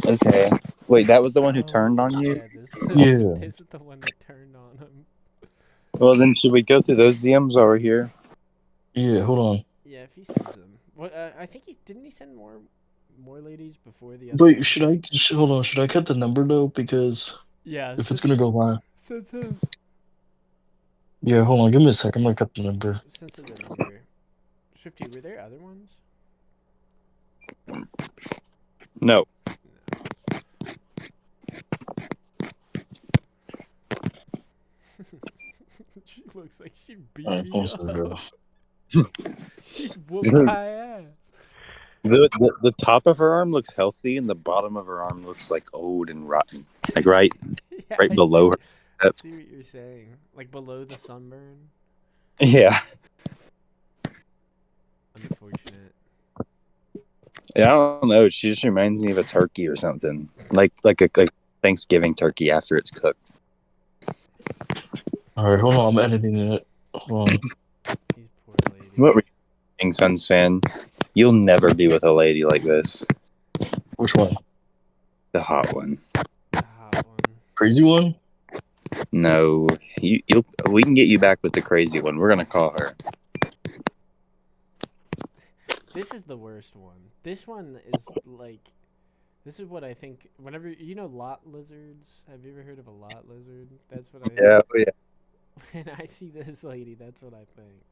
[SPEAKER 1] Okay. Wait, that was the one who
[SPEAKER 3] Oh,
[SPEAKER 1] turned on you?
[SPEAKER 3] yeah, this is
[SPEAKER 2] Yeah.
[SPEAKER 3] this is the one that turned on him.
[SPEAKER 1] Well, then should we go through those DMs over here?
[SPEAKER 2] Yeah, hold on.
[SPEAKER 3] Yeah, if he sends them. What? I think he didn't he send more ladies before the other
[SPEAKER 2] Wait,
[SPEAKER 3] one?
[SPEAKER 2] hold on, should I cut the number though? Because
[SPEAKER 3] Yeah,
[SPEAKER 2] if it's gonna go live.
[SPEAKER 3] send him.
[SPEAKER 2] Yeah, hold on, give me a second. I'm gonna cut the number.
[SPEAKER 3] Send the number. Swifty, were there other ones?
[SPEAKER 1] No.
[SPEAKER 3] She looks like she'd beat
[SPEAKER 2] Alright,
[SPEAKER 3] me
[SPEAKER 2] hold on,
[SPEAKER 3] up.
[SPEAKER 2] bro.
[SPEAKER 3] She'd whoop my ass.
[SPEAKER 1] The top of her arm looks healthy, and the bottom of her arm looks like old and rotten. Like right
[SPEAKER 3] Yeah,
[SPEAKER 1] below her.
[SPEAKER 3] I see what you're saying. Like below the sunburn.
[SPEAKER 1] Yeah.
[SPEAKER 3] Unfortunate.
[SPEAKER 1] Yeah, I don't know. She just reminds me of a turkey or something. Like a Thanksgiving turkey after it's cooked.
[SPEAKER 2] Alright, hold on, I'm editing it. Hold on.
[SPEAKER 3] These poor ladies.
[SPEAKER 1] What were you saying, Suns fan? You'll never be with a lady like this.
[SPEAKER 2] Which one?
[SPEAKER 1] The hot one.
[SPEAKER 3] The hot one.
[SPEAKER 2] Crazy one?
[SPEAKER 1] No, we can get you back with the crazy one. We're gonna call her.
[SPEAKER 3] This is the worst one. This one is like, this is what I think. Whenever you know lot lizards, have you ever heard of a lot lizard? That's what I.
[SPEAKER 1] Yeah, yeah.
[SPEAKER 3] When I see this lady, that's what I think.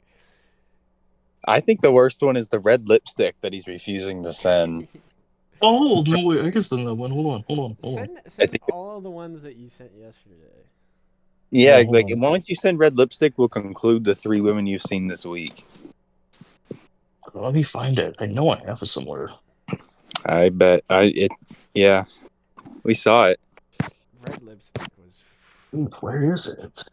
[SPEAKER 1] I think the worst one is the red lipstick that he's refusing to send.
[SPEAKER 2] Oh no, wait, I can send that one. Hold on.
[SPEAKER 3] Send
[SPEAKER 1] think-
[SPEAKER 3] all the ones that you sent yesterday.
[SPEAKER 1] Yeah,
[SPEAKER 2] Hold
[SPEAKER 1] like
[SPEAKER 2] on.
[SPEAKER 1] once you send red lipstick, we'll conclude the 3 women you've seen this week.
[SPEAKER 2] Let me find it. I know I have it somewhere.
[SPEAKER 1] I bet yeah, we saw it.
[SPEAKER 3] Red lipstick was.
[SPEAKER 2] Ooh, where is it?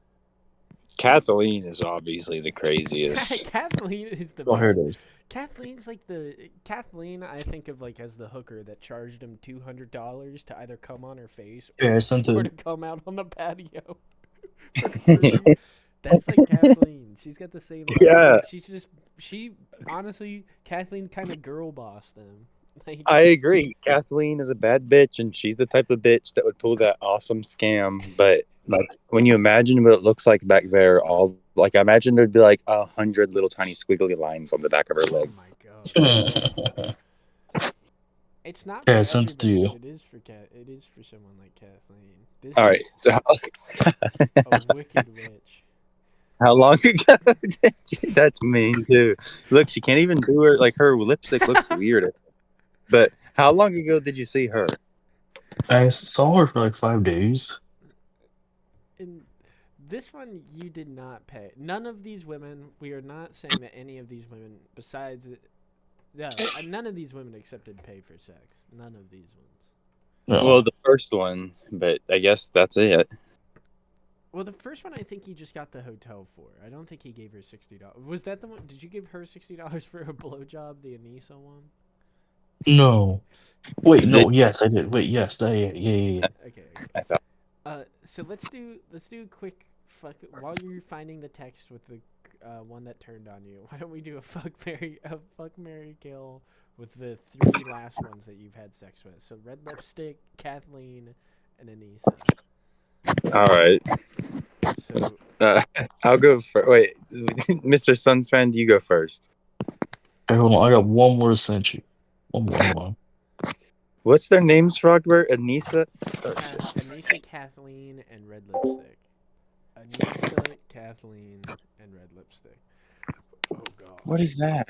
[SPEAKER 1] Kathleen is obviously the craziest.
[SPEAKER 3] Kathleen is the
[SPEAKER 2] Oh, here it
[SPEAKER 3] best.
[SPEAKER 2] is.
[SPEAKER 3] Kathleen's like Kathleen. I think of like as the hooker that charged him $200 to either come on her face
[SPEAKER 2] Yeah, I sent
[SPEAKER 3] or
[SPEAKER 2] it.
[SPEAKER 3] to come out on the patio for free. That's like Kathleen. She's got the same.
[SPEAKER 1] Yeah.
[SPEAKER 3] Like, she honestly, Kathleen kind of girl bossed them. Like,
[SPEAKER 1] I agree. Kathleen is a bad bitch, and she's the type of bitch that would pull that awesome scam. But like when you imagine what it looks like back there, all like I imagine there'd be like 100 little tiny squiggly lines on the back of her
[SPEAKER 3] oh
[SPEAKER 1] leg.
[SPEAKER 3] my god. It's not
[SPEAKER 2] Yeah,
[SPEAKER 3] for
[SPEAKER 2] I sent it to
[SPEAKER 3] everybody,
[SPEAKER 2] you.
[SPEAKER 3] but it is for It is for someone like Kathleen. This
[SPEAKER 1] All right,
[SPEAKER 3] is
[SPEAKER 1] so
[SPEAKER 3] a wicked witch.
[SPEAKER 1] how long ago did you? That's mean too. Look, she can't even do her like her lipstick looks weird. But how long ago did you see her?
[SPEAKER 2] I saw her for like 5 days.
[SPEAKER 3] And this one you did not pay. None of these women. We are not saying that any of these women, besides, yeah, none of these women accepted pay for sex. None of these ones.
[SPEAKER 2] No.
[SPEAKER 1] Well, the first one, but I guess that's it.
[SPEAKER 3] Well, the first one I think he just got the hotel for. I don't think he gave her $60. Was that the one? Did you give her $60 for a blowjob, the Anissa one?
[SPEAKER 2] No. Wait, no, yes, I did. Wait, yes, yeah.
[SPEAKER 3] Okay.
[SPEAKER 1] I thought.
[SPEAKER 3] So let's do a quick fuck while you're finding the text with the one that turned on you. Why don't we do a fuck Mary kill with the 3 last ones that you've had sex with? So red lipstick, Kathleen, and Anissa.
[SPEAKER 1] All right.
[SPEAKER 3] So
[SPEAKER 1] I'll go first. Wait, Mr. Sunsfan, do you go first?
[SPEAKER 2] Hey, hold on, I got one more to send you. One more, hold on.
[SPEAKER 1] What's their names, Rogbert? Anissa?
[SPEAKER 3] Anissa, Kathleen, and red lipstick. Anissa, Kathleen, and red lipstick. Oh god.
[SPEAKER 1] What is that?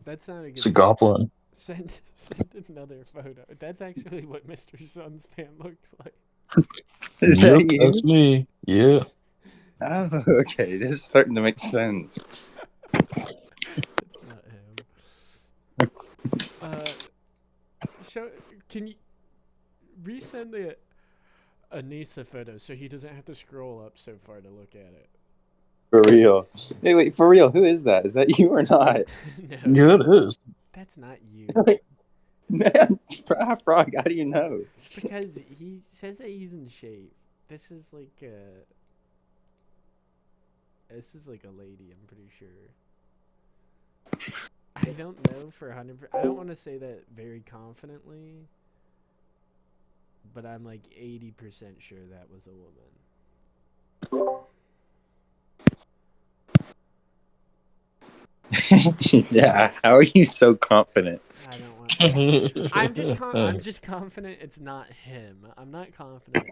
[SPEAKER 3] That's not a good.
[SPEAKER 2] It's a goblin.
[SPEAKER 3] Send another photo. That's actually what MrSunsFan looks like.
[SPEAKER 1] Is
[SPEAKER 2] Yep,
[SPEAKER 1] that you?
[SPEAKER 2] that's me. Yeah.
[SPEAKER 1] Oh, okay. This is starting to make sense.
[SPEAKER 3] That's not him. Can you resend the Anissa photo so he doesn't have to scroll up so far to look at it?
[SPEAKER 1] For real. Hey, wait, for real. Who is that? Is that you or not?
[SPEAKER 3] No,
[SPEAKER 2] Yeah, it is.
[SPEAKER 3] that's not you.
[SPEAKER 1] Man, Frog, how do you know?
[SPEAKER 3] Because he says that he's in shape. This is like a lady, I'm pretty sure. I don't know for 100%. I don't want to say that very confidently. but I'm like 80% sure that was a woman.
[SPEAKER 1] Yeah, how are you so confident?
[SPEAKER 3] I don't want. I'm just confident it's not him. I'm not confident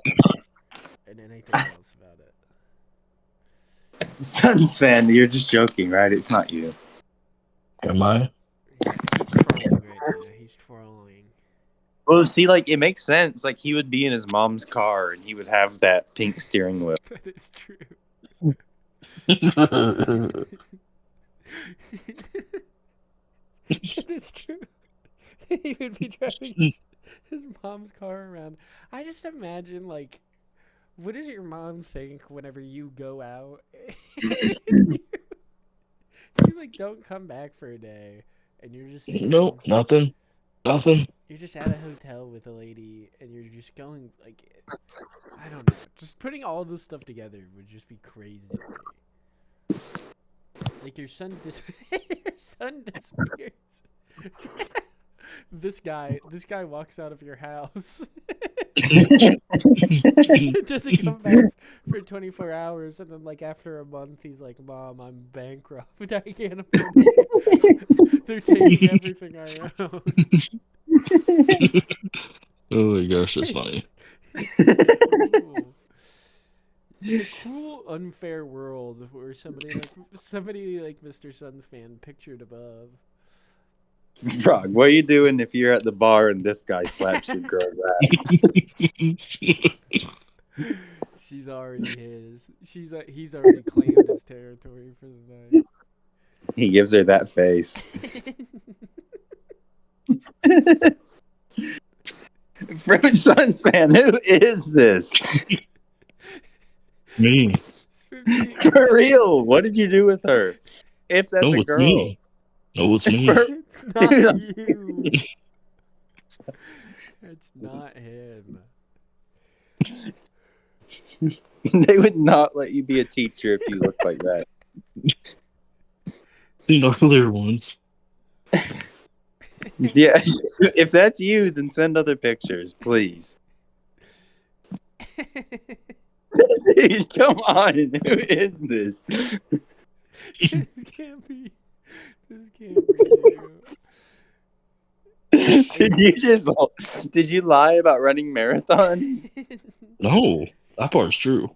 [SPEAKER 3] in anything else about it.
[SPEAKER 1] Sunsfan, you're just joking, right? It's not you.
[SPEAKER 2] Am I?
[SPEAKER 3] He's trolling right now. He's trolling.
[SPEAKER 1] Well, see, like, it makes sense. Like, he would be in his mom's car and he would have that pink steering wheel.
[SPEAKER 3] That is true. That is true. He would be driving his mom's car around. I just imagine, like, what does your mom think whenever you go out? You like don't come back for a day, and you're just sitting.
[SPEAKER 2] No, nothing. Nothing.
[SPEAKER 3] You're just at a hotel with a lady, and you're just going like, I don't know. Just putting all this stuff together would just be crazy to me. Like your son your son disappears. This guy walks out of your house. Doesn't come back for 24 hours, and then like after a month, he's like, "Mom, I'm bankrupt. I can't afford it. They're taking everything I own."
[SPEAKER 2] Oh my gosh, that's funny.
[SPEAKER 3] It's a cruel, unfair world where somebody like MrSunsFan pictured above.
[SPEAKER 1] Frog, what are you doing if you're at the bar and this guy slaps your girl's ass?
[SPEAKER 3] She's already his. He's already claimed his territory for the night.
[SPEAKER 1] He gives her that face. From Sunsfan, who is this?
[SPEAKER 2] Me.
[SPEAKER 1] For real, what did you do with her? If that's
[SPEAKER 2] No,
[SPEAKER 1] a
[SPEAKER 2] it's
[SPEAKER 1] girl.
[SPEAKER 2] me. No, it's me.
[SPEAKER 3] It's not
[SPEAKER 1] Dude,
[SPEAKER 3] you. It's not him.
[SPEAKER 1] They would not let you be a teacher if you look like that.
[SPEAKER 2] Seen other ones.
[SPEAKER 1] Yeah, if that's you, then send other pictures, please. Dude, come on, who is this?
[SPEAKER 3] This can't be. This can't be you.
[SPEAKER 1] Did you lie about running marathons?
[SPEAKER 2] No, that part's true.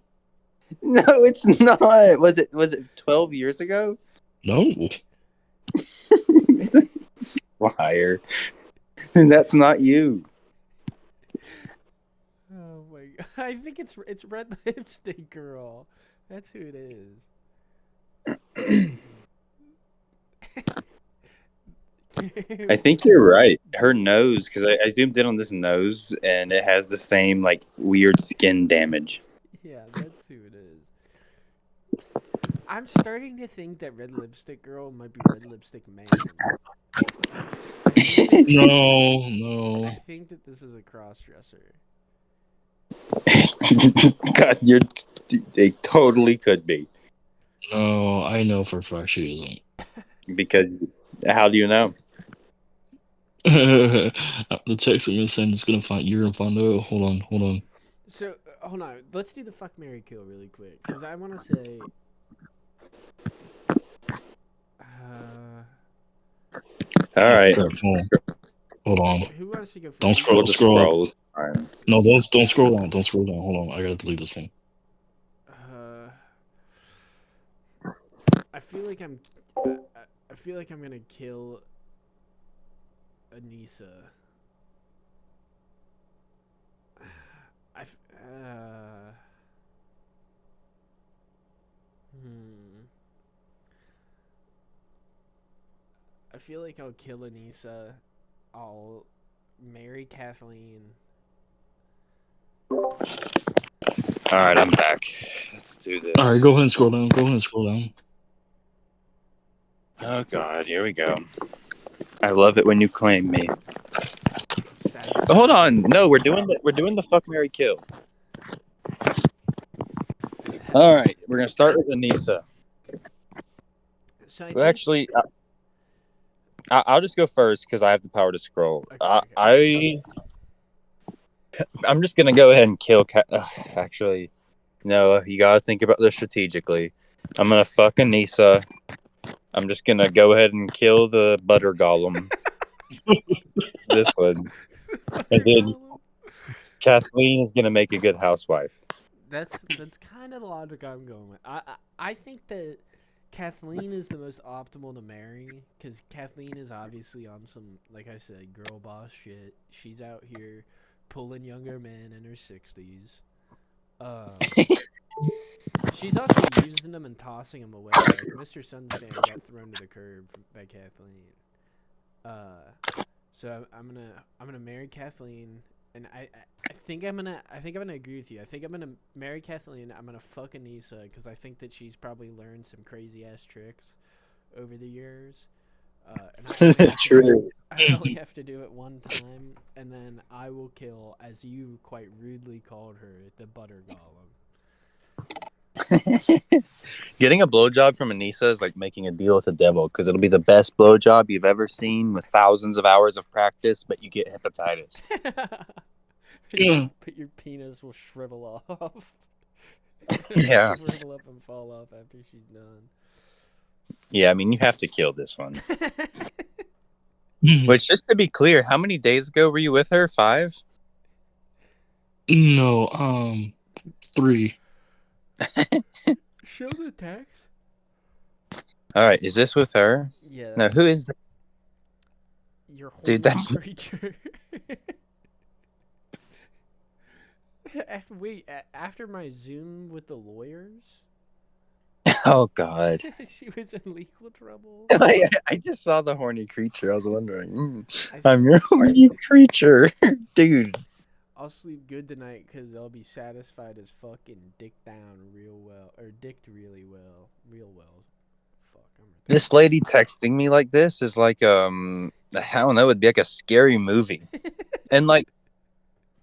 [SPEAKER 1] No, it's not. Was it 12 years ago?
[SPEAKER 2] No.
[SPEAKER 1] Liar. That's not you.
[SPEAKER 3] Oh my god! I think it's Red Lipstick Girl. That's who it is.
[SPEAKER 1] I think you're right. Her nose, because I zoomed in on this nose, and it has the same like weird skin damage.
[SPEAKER 3] Yeah, that's who it is. I'm starting to think that Red Lipstick Girl might be Red Lipstick Man.
[SPEAKER 2] No.
[SPEAKER 3] I think that this is a cross-dresser.
[SPEAKER 1] God, they totally could be.
[SPEAKER 2] No, I know for a fact she isn't.
[SPEAKER 1] Because how do you know?
[SPEAKER 2] The text I'm gonna send is you're gonna find out. Hold on.
[SPEAKER 3] So hold on, let's do the fuck, marry, kill really quick, because I want to say.
[SPEAKER 1] All right.
[SPEAKER 2] Crap, hold on.
[SPEAKER 3] Who wants to go first?
[SPEAKER 2] Don't scroll.
[SPEAKER 1] We'll just
[SPEAKER 2] Scroll up.
[SPEAKER 1] Right.
[SPEAKER 2] No, don't scroll down. Don't scroll down. Hold on. I gotta delete this one.
[SPEAKER 3] I feel like I'm gonna kill Anissa. I feel like I'll kill Anissa. I'll marry Kathleen.
[SPEAKER 1] All right, I'm back. Let's do this.
[SPEAKER 2] All right, go ahead and scroll down.
[SPEAKER 1] Oh God, here we go. I love it when you claim me. But hold on, no, we're doing the fuck, marry, kill. All right, we're gonna start with Anissa.
[SPEAKER 3] So
[SPEAKER 1] Actually, I'll just go first because I have the power to scroll.
[SPEAKER 3] Okay.
[SPEAKER 1] I'm just gonna go ahead and kill. Actually, no. You gotta think about this strategically. I'm gonna fuck Anissa. I'm just gonna go ahead and kill the butter golem. This one, and then Kathleen is gonna make a good housewife.
[SPEAKER 3] That's kind of the logic I'm going with. I think that Kathleen is the most optimal to marry because Kathleen is obviously on some, like I said, girl boss shit. She's out here pulling younger men in her 60s. She's also using them and tossing them away. Like MrSunsFan got thrown to the curb by Kathleen. So I'm gonna marry Kathleen, and I think I'm gonna agree with you. I think I'm gonna marry Kathleen. I'm gonna fuck Anissa because I think that she's probably learned some crazy ass tricks over the years. And
[SPEAKER 1] True.
[SPEAKER 3] I only have to do it one time, and then I will kill, as you quite rudely called her, the butter golem.
[SPEAKER 1] Getting a blowjob from Anissa is like making a deal with the devil because it'll be the best blowjob you've ever seen with thousands of hours of practice, but you get hepatitis.
[SPEAKER 3] But your penis will shrivel off.
[SPEAKER 1] Yeah.
[SPEAKER 3] Shrivel up and fall off after she's done.
[SPEAKER 1] Yeah, I mean, you have to kill this one. Which, just to be clear, how many days ago were you with her? 5?
[SPEAKER 2] No, 3.
[SPEAKER 3] Show the text.
[SPEAKER 1] All right, is this with her?
[SPEAKER 3] Yeah.
[SPEAKER 1] No, who is that?
[SPEAKER 3] Your horny
[SPEAKER 1] Dude, that's
[SPEAKER 3] creature. After my Zoom with the lawyers,
[SPEAKER 1] oh god.
[SPEAKER 3] she was in legal trouble.
[SPEAKER 1] I just saw the horny creature. I was wondering, I'm your horny creature, dude.
[SPEAKER 3] I'll sleep good tonight because I'll be satisfied as fucking dick down real well, or dicked really well, real well. Fuck, I'm
[SPEAKER 1] This lady texting me like this is like I don't know, it'd be like a scary movie. And like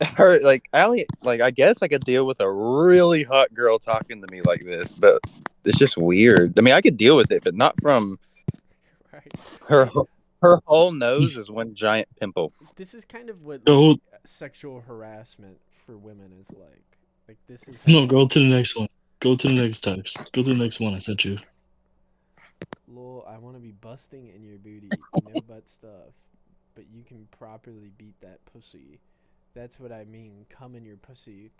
[SPEAKER 1] her, like I guess I could deal with a really hot girl talking to me like this, but it's just weird. I mean, I could deal with it, but not from
[SPEAKER 3] right.
[SPEAKER 1] her. Her whole nose is one giant pimple.
[SPEAKER 3] This is kind of what
[SPEAKER 2] Go.
[SPEAKER 3] Sexual harassment for women is like. Like this is
[SPEAKER 2] No, go to the next one. Go to the next text. Go to the next one I sent you.
[SPEAKER 3] Lol, I want to be busting in your booty, no butt stuff, but you can properly beat that pussy. That's what I mean. Come in your pussy.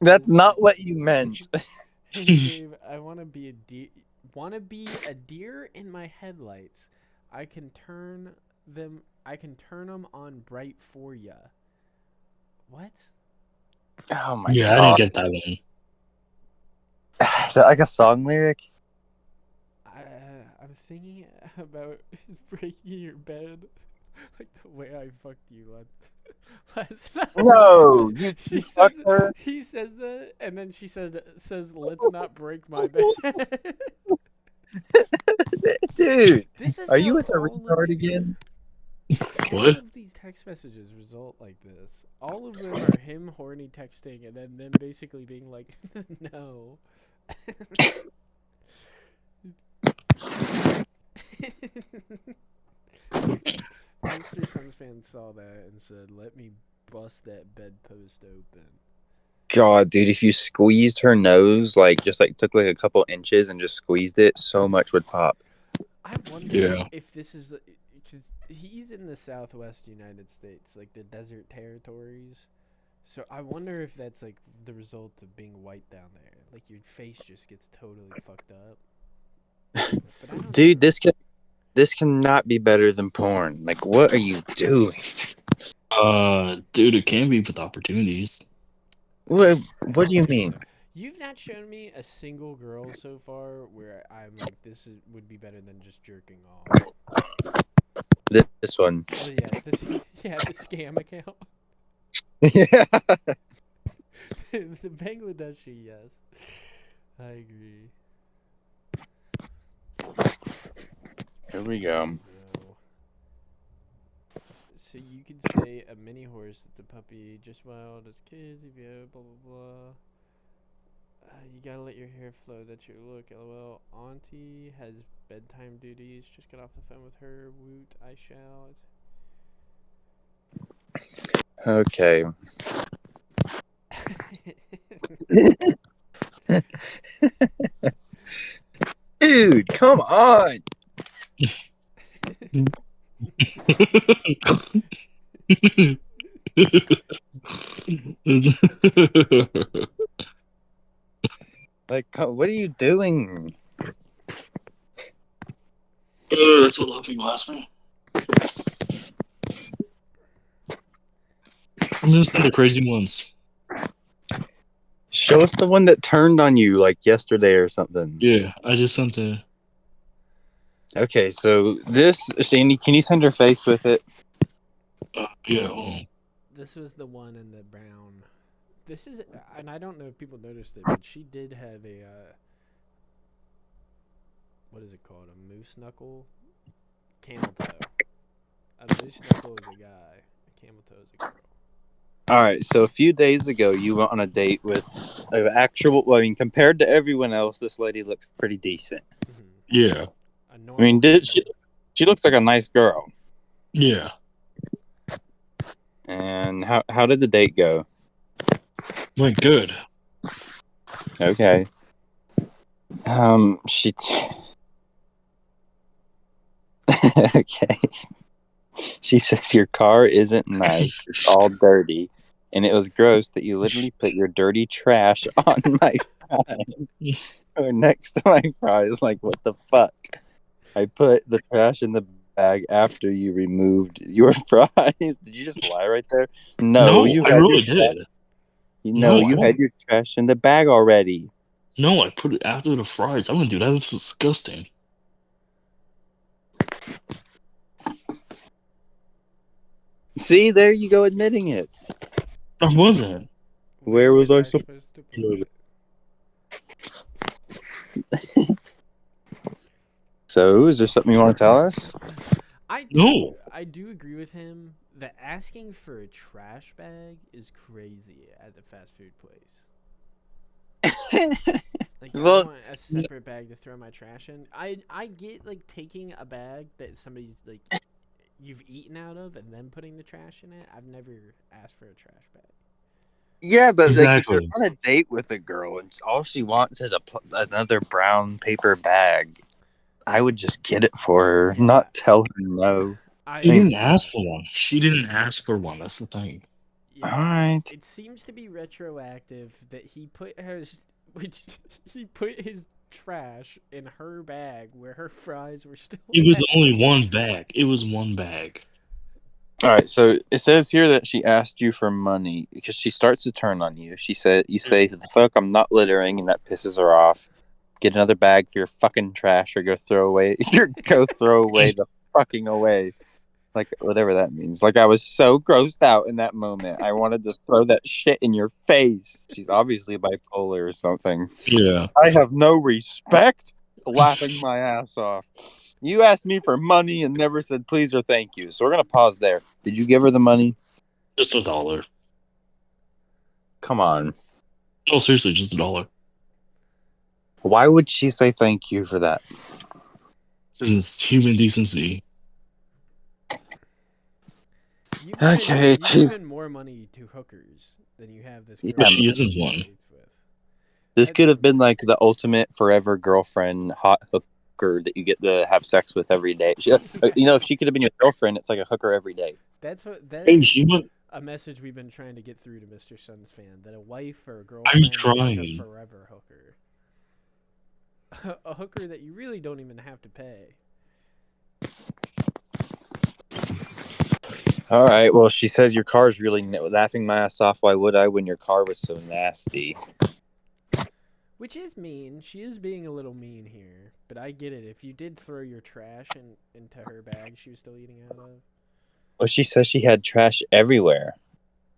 [SPEAKER 1] That's not what you meant.
[SPEAKER 3] Hey Dave, I want to be a deer. Want to be a deer in my headlights. I can turn them on bright for ya. What?
[SPEAKER 1] Oh my
[SPEAKER 2] Yeah,
[SPEAKER 1] god.
[SPEAKER 2] I didn't get that one.
[SPEAKER 1] Is that like a song lyric?
[SPEAKER 3] I'm thinking about breaking your bed, like the way I fucked you last night.
[SPEAKER 1] No, you fucked her.
[SPEAKER 3] He says that, and then she says, "Let's not break my bed."
[SPEAKER 1] Dude,
[SPEAKER 3] This is
[SPEAKER 1] are you with a retard again?
[SPEAKER 3] All of these text messages result like this. All of them are him horny texting, and then them basically being like, "No." MrSunsFan saw that and said, "Let me bust that bedpost open."
[SPEAKER 1] God, dude, if you squeezed her nose, like just like took like a couple inches and just squeezed it, so much would pop.
[SPEAKER 3] I wonder if this is because he's in the Southwest United States, like the desert territories. So I wonder if that's like the result of being white down there. Like your face just gets totally fucked up. But I don't
[SPEAKER 1] Dude,
[SPEAKER 3] know.
[SPEAKER 1] this cannot be better than porn. Like, what are you doing?
[SPEAKER 2] Dude, it can be with opportunities.
[SPEAKER 1] What do you mean?
[SPEAKER 3] You've not shown me a single girl so far where I'm like, would be better than just jerking off.
[SPEAKER 1] This one.
[SPEAKER 3] Oh yeah, the scam account.
[SPEAKER 1] Yeah.
[SPEAKER 3] The Bangladeshi, yes. I agree.
[SPEAKER 1] Here we go.
[SPEAKER 3] So you could say a mini horse that's a puppy, just wild as kids, if you have blah blah blah. You gotta let your hair flow, that's your look, lol. Auntie has bedtime duties, just got off the phone with her, woot, I shall.
[SPEAKER 1] Okay. Dude, come on. Like, what are you doing?
[SPEAKER 2] That's what a lot of people ask me. I'm gonna send the crazy ones.
[SPEAKER 1] Show us the one that turned on you like yesterday or something.
[SPEAKER 2] Yeah, I just sent it.
[SPEAKER 1] Okay, so this, Shandy, can you send her face with it?
[SPEAKER 2] Yeah. Oh.
[SPEAKER 3] This was the one in the brown. This is, and I don't know if people noticed it, but she did have a, what is it called? A moose knuckle? Camel toe. A moose knuckle is a guy. A camel toe is a girl.
[SPEAKER 1] All right, so a few days ago, you went on a date with an actual. I mean, compared to everyone else, this lady looks pretty decent.
[SPEAKER 3] Mm-hmm.
[SPEAKER 2] Yeah.
[SPEAKER 3] A
[SPEAKER 1] I
[SPEAKER 3] normal
[SPEAKER 1] mean, did
[SPEAKER 3] human.
[SPEAKER 1] she looks like a nice girl.
[SPEAKER 2] Yeah.
[SPEAKER 1] And how did the date go?
[SPEAKER 2] Went good.
[SPEAKER 1] Okay. Okay. She says your car isn't nice. It's all dirty. And it was gross that you literally put your dirty trash on my fries. Or next to my fries. Like, what the fuck? I put the trash in the bag after you removed your fries. Did you just lie right there? No,
[SPEAKER 2] No,
[SPEAKER 1] you
[SPEAKER 2] I
[SPEAKER 1] had
[SPEAKER 2] really
[SPEAKER 1] your trash.
[SPEAKER 2] did.
[SPEAKER 1] No, you had your trash in the bag already.
[SPEAKER 2] No, I put it after the fries. I wouldn't do that. That's disgusting.
[SPEAKER 1] See, there you go admitting it.
[SPEAKER 2] I wasn't.
[SPEAKER 1] Where was I
[SPEAKER 3] supposed to put it?
[SPEAKER 1] So, is there something you want to tell us?
[SPEAKER 2] No.
[SPEAKER 3] I do agree with him that asking for a trash bag is crazy at the fast food place. Like,
[SPEAKER 1] Well,
[SPEAKER 3] I want a separate bag to throw my trash in. I get like taking a bag that somebody's like you've eaten out of and then putting the trash in it. I've never asked for a trash bag.
[SPEAKER 1] yeah, but like if you're
[SPEAKER 2] Exactly.
[SPEAKER 1] on a date with a girl and all she wants is another brown paper bag, I would just get it for her,
[SPEAKER 3] Yeah.
[SPEAKER 1] not tell her no.
[SPEAKER 2] She
[SPEAKER 3] I
[SPEAKER 2] didn't ask for one. She didn't ask for one. That's the thing.
[SPEAKER 1] All
[SPEAKER 3] yeah.
[SPEAKER 1] right.
[SPEAKER 3] It seems to be retroactive that he put he put his trash in her bag where her fries were still.
[SPEAKER 2] It was
[SPEAKER 3] at.
[SPEAKER 2] only one bag. It was one bag.
[SPEAKER 1] All right, so it says here that she asked you for money because she starts to turn on you. She said, "You say the fuck I'm not littering," and that pisses her off. Get another bag for your fucking trash, or go throw away. Go throw away the fucking away, like whatever that means. Like I was so grossed out in that moment, I wanted to throw that shit in your face. She's obviously bipolar or something.
[SPEAKER 2] Yeah.
[SPEAKER 1] I have no respect. Laughing my ass off. You asked me for money and never said please or thank you. So we're gonna pause there. Did you give her the money?
[SPEAKER 2] Just $1.
[SPEAKER 1] Come on.
[SPEAKER 2] No, seriously, just $1.
[SPEAKER 1] Why would she say thank you for that?
[SPEAKER 2] This is human decency.
[SPEAKER 3] You've
[SPEAKER 1] Okay,
[SPEAKER 3] given more money to hookers than you have this girl.
[SPEAKER 1] Yeah,
[SPEAKER 2] She
[SPEAKER 3] that
[SPEAKER 2] isn't
[SPEAKER 3] you
[SPEAKER 2] one.
[SPEAKER 3] dates with.
[SPEAKER 1] this could have been like the ultimate forever girlfriend hot hooker that you get to have sex with every day. If she could have been your girlfriend, it's like a hooker every day.
[SPEAKER 3] That
[SPEAKER 2] Hey,
[SPEAKER 3] is
[SPEAKER 2] she went.
[SPEAKER 3] a message we've been trying to get through to MrSunsFan, that a wife or a
[SPEAKER 2] I'm
[SPEAKER 3] girlfriend is like a
[SPEAKER 2] trying.
[SPEAKER 3] forever hooker. A hooker that you really don't even have to pay.
[SPEAKER 1] All right. Well, she says your car's really laughing my ass off. Why would I when your car was so nasty?
[SPEAKER 3] Which is mean. She is being a little mean here. But I get it. If you did throw your trash into her bag she was still eating out of.
[SPEAKER 1] Well, she says she had trash everywhere.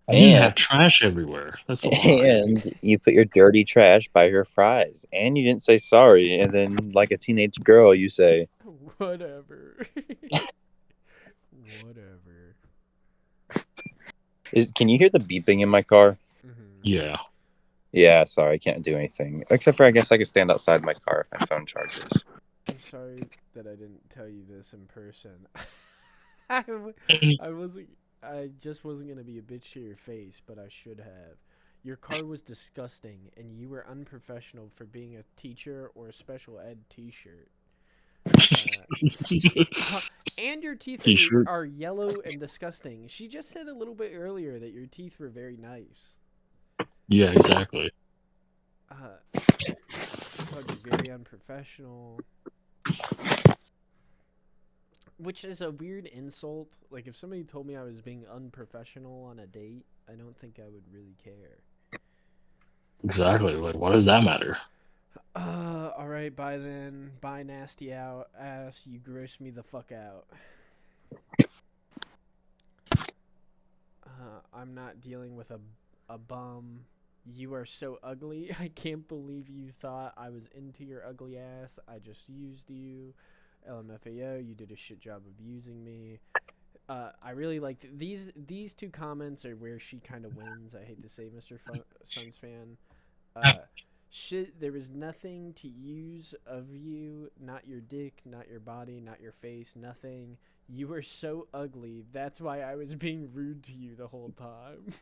[SPEAKER 2] You
[SPEAKER 1] And
[SPEAKER 2] have trash everywhere. That's a lie.
[SPEAKER 1] and you put your dirty trash by her fries. And you didn't say sorry. And then, like a teenage girl, you say,
[SPEAKER 3] Whatever. Whatever.
[SPEAKER 1] Can you hear the beeping in my car?
[SPEAKER 3] Mm-hmm.
[SPEAKER 2] Yeah.
[SPEAKER 1] Yeah, sorry, I can't do anything. Except for I guess I could stand outside my car if my phone charges.
[SPEAKER 3] I'm sorry that I didn't tell you this in person. I wasn't. I just wasn't gonna be a bitch to your face, but I should have. Your car was disgusting, and you were unprofessional for being a teacher or a special ed T-shirt. Uh, and your teeth
[SPEAKER 2] T-shirt.
[SPEAKER 3] are yellow and disgusting. She just said a little bit earlier that your teeth were very nice.
[SPEAKER 2] Yeah, exactly.
[SPEAKER 3] She called you very unprofessional, which is a weird insult. Like, if somebody told me I was being unprofessional on a date, I don't think I would really care.
[SPEAKER 2] Exactly. Like, what does that matter?
[SPEAKER 3] Alright, bye then. Bye, nasty out ass. You gross me the fuck out. I'm not dealing with a bum. You are so ugly. I can't believe you thought I was into your ugly ass. I just used you. LMFAO, you did a shit job of using me. I really liked these two comments are where she kind of wins. I hate to say, MrSunsFan. Shit, there was nothing to use of you. Not your dick, not your body, not your face, nothing. You were so ugly. That's why I was being rude to you the whole time.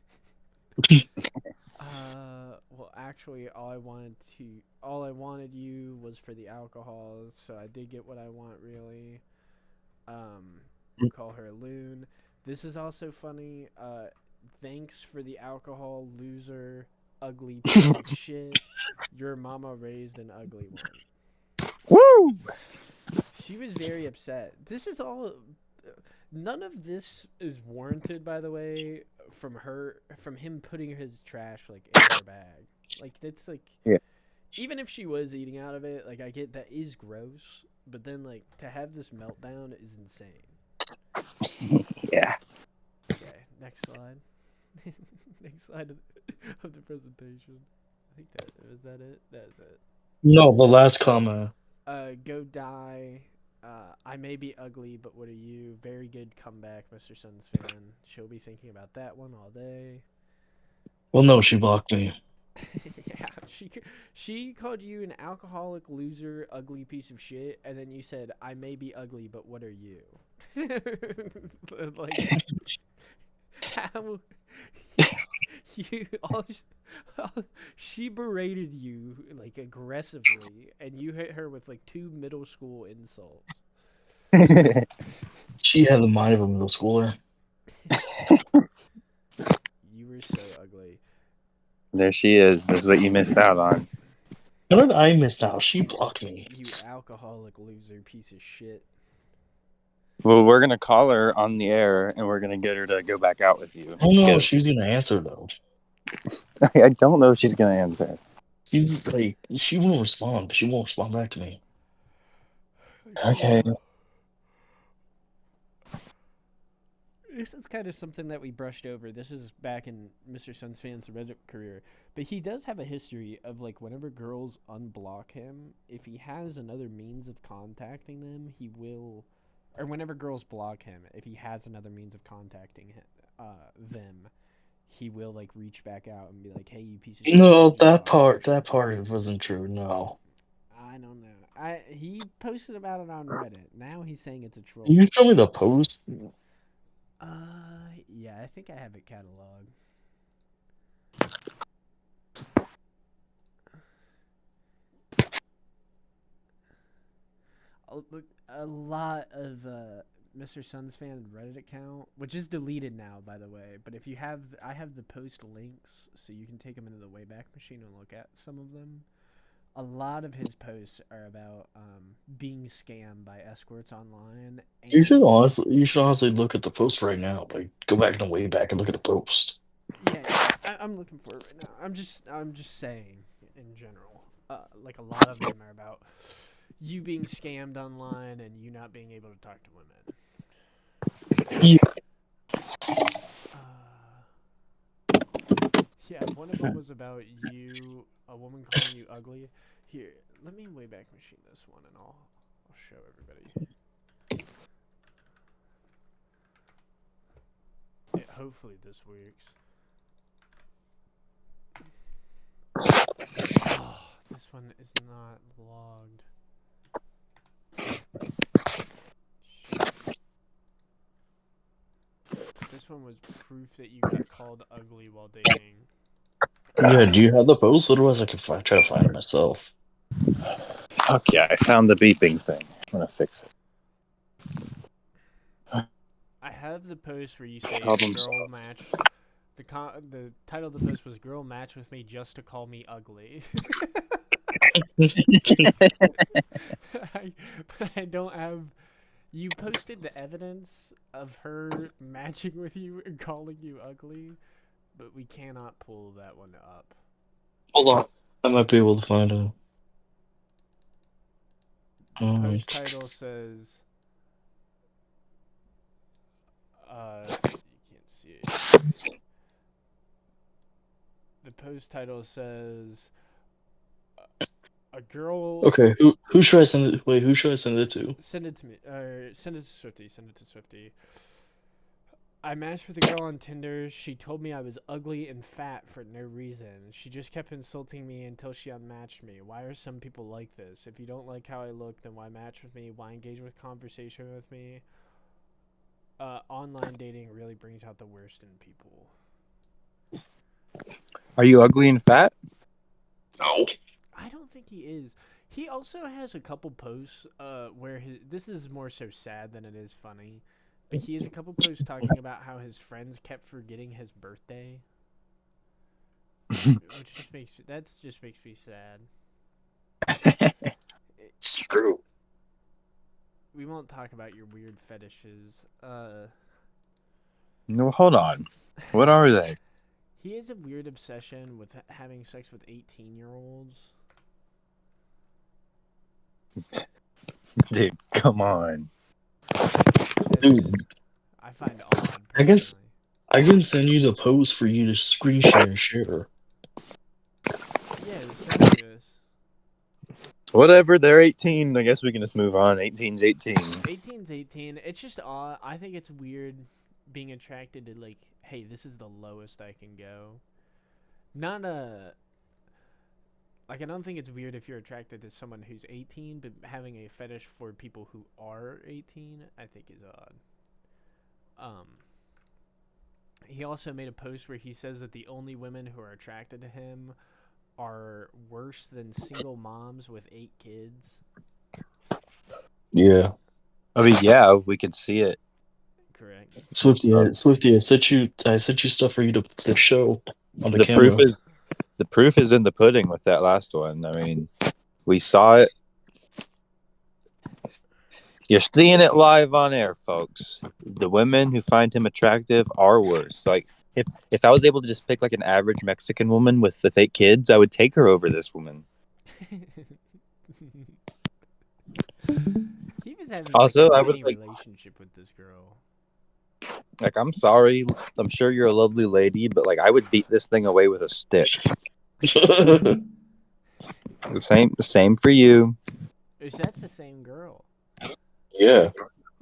[SPEAKER 3] Well, actually, all I wanted you was for the alcohol, so I did get what I want, really. You call her a loon. This is also funny. Thanks for the alcohol, loser, ugly piece of shit. Your mama raised an ugly one.
[SPEAKER 1] Woo!
[SPEAKER 3] She was very upset. This is all. None of this is warranted, by the way, from him putting his trash like in her bag. Like that's like,
[SPEAKER 1] Yeah.
[SPEAKER 3] even if she was eating out of it, like I get that is gross, but then like to have this meltdown is insane.
[SPEAKER 1] Yeah.
[SPEAKER 3] Okay, next slide. Next slide of the presentation. I think that it. That's it.
[SPEAKER 2] No, the last comment.
[SPEAKER 3] Go die. I may be ugly, but what are you? Very good comeback, MrSunsFan. She'll be thinking about that one all day.
[SPEAKER 2] Well, no, she blocked me.
[SPEAKER 3] Yeah, she called you an alcoholic, loser, ugly piece of shit, and then you said, "I may be ugly, but what are you?" Like, how you she berated you like aggressively, and you hit her with like 2 middle school insults.
[SPEAKER 2] She had the mind of a middle schooler.
[SPEAKER 3] You were so ugly.
[SPEAKER 1] There she is. That's what you missed out on.
[SPEAKER 2] How did I miss out? She blocked me.
[SPEAKER 3] You alcoholic, loser, piece of shit.
[SPEAKER 1] Well, we're gonna call her on the air, and we're gonna get her to go back out with you.
[SPEAKER 2] Oh no,
[SPEAKER 1] Because
[SPEAKER 2] she's gonna answer though.
[SPEAKER 1] I don't know if she's gonna answer.
[SPEAKER 2] She's like, she won't respond. She won't respond back to me.
[SPEAKER 1] Okay.
[SPEAKER 3] This is kind of something that we brushed over. This is back in MrSunsFan's Reddit career. But he does have a history of, like, whenever girls unblock him, if he has another means of contacting them, he will... Or whenever girls block him, if he has another means of contacting them, he will, like, reach back out and be like, hey, you piece of shit.
[SPEAKER 2] No, that part wasn't true. No.
[SPEAKER 3] I don't know. He posted about it on Reddit. Now he's saying it's a troll.
[SPEAKER 2] Can you show me the post?
[SPEAKER 3] Yeah, I think I have it cataloged. A lot of MrSunsFan Reddit account, which is deleted now, by the way. But if you have, I have the post links, so you can take them into the Wayback Machine and look at some of them. A lot of his posts are about being scammed by escorts online. And
[SPEAKER 2] You should honestly look at the post right now. Like, go back in the way back and look at the post.
[SPEAKER 3] Yeah, I'm looking for it right now. I'm just saying in general. Like a lot of them are about you being scammed online and you not being able to talk to women.
[SPEAKER 2] Yeah.
[SPEAKER 3] Yeah, one of them was about you, a woman calling you ugly. Here, let me Wayback Machine this one, and I'll show everybody. Yeah, hopefully this works. Oh, this one is not logged. Shit. This this one was proof that you got called ugly while dating.
[SPEAKER 2] Yeah, do you have the post? Otherwise, I can try to find it myself.
[SPEAKER 1] Okay, I found the beeping thing. I'm gonna fix it.
[SPEAKER 3] I have the post where you say
[SPEAKER 1] Problem
[SPEAKER 3] girl
[SPEAKER 1] solved.
[SPEAKER 3] match. The title of the post was "Girl match with me just to call me ugly." But I don't have. You posted the evidence of her matching with you and calling you ugly, but we cannot pull that one up.
[SPEAKER 2] Hold on. I might be able to find it.
[SPEAKER 3] The post title says, you can't see it. The post title says, a girl.
[SPEAKER 2] Okay, who should I send it? Wait, who should I send it to?
[SPEAKER 3] Send it to me. Send it to Swifty. Send it to Swifty. I matched with a girl on Tinder. She told me I was ugly and fat for no reason. She just kept insulting me until she unmatched me. Why are some people like this? If you don't like how I look, then why match with me? Why engage with conversation with me? Online dating really brings out the worst in people.
[SPEAKER 1] Are you ugly and fat?
[SPEAKER 2] No.
[SPEAKER 3] I don't think he is. He also has a couple posts where this is more so sad than it is funny. But he has a couple posts talking about how his friends kept forgetting his birthday. Which just makes me sad.
[SPEAKER 2] It's true.
[SPEAKER 3] We won't talk about your weird fetishes.
[SPEAKER 1] No, hold on. What are they?
[SPEAKER 3] He has a weird obsession with having sex with 18-year-olds.
[SPEAKER 1] Dude, come on.
[SPEAKER 2] Dude,
[SPEAKER 3] I find odd.
[SPEAKER 2] I guess
[SPEAKER 3] Personally.
[SPEAKER 2] I can send you the post for you to screen share and share.
[SPEAKER 3] Yeah, send it to us.
[SPEAKER 1] Whatever, they're 18. I guess we can just move on. 18's 18.
[SPEAKER 3] 18's 18. It's just odd. I think it's weird being attracted to, like, hey, this is the lowest I can go. Not like, I don't think it's weird if you're attracted to someone who's 18, but having a fetish for people who are 18, I think is odd. He also made a post where he says that the only women who are attracted to him are worse than single moms with 8 kids.
[SPEAKER 2] Yeah.
[SPEAKER 1] I mean, yeah, we could see it.
[SPEAKER 3] Correct.
[SPEAKER 2] Swifty, I sent you stuff for you to show on the
[SPEAKER 1] The
[SPEAKER 2] camera.
[SPEAKER 1] proof is in the pudding with that last one. I mean, we saw it. You're seeing it live on air, folks. The women who find him attractive are worse. Like, if I was able to just pick like an average Mexican woman with the 8 kids, I would take her over this woman.
[SPEAKER 3] He was having
[SPEAKER 1] Also,
[SPEAKER 3] like
[SPEAKER 1] I
[SPEAKER 3] a
[SPEAKER 1] would
[SPEAKER 3] mini relationship with this girl.
[SPEAKER 1] like, I'm sorry. I'm sure you're a lovely lady, but like, I would beat this thing away with a stick. The same for you.
[SPEAKER 3] That's the same girl.
[SPEAKER 2] Yeah.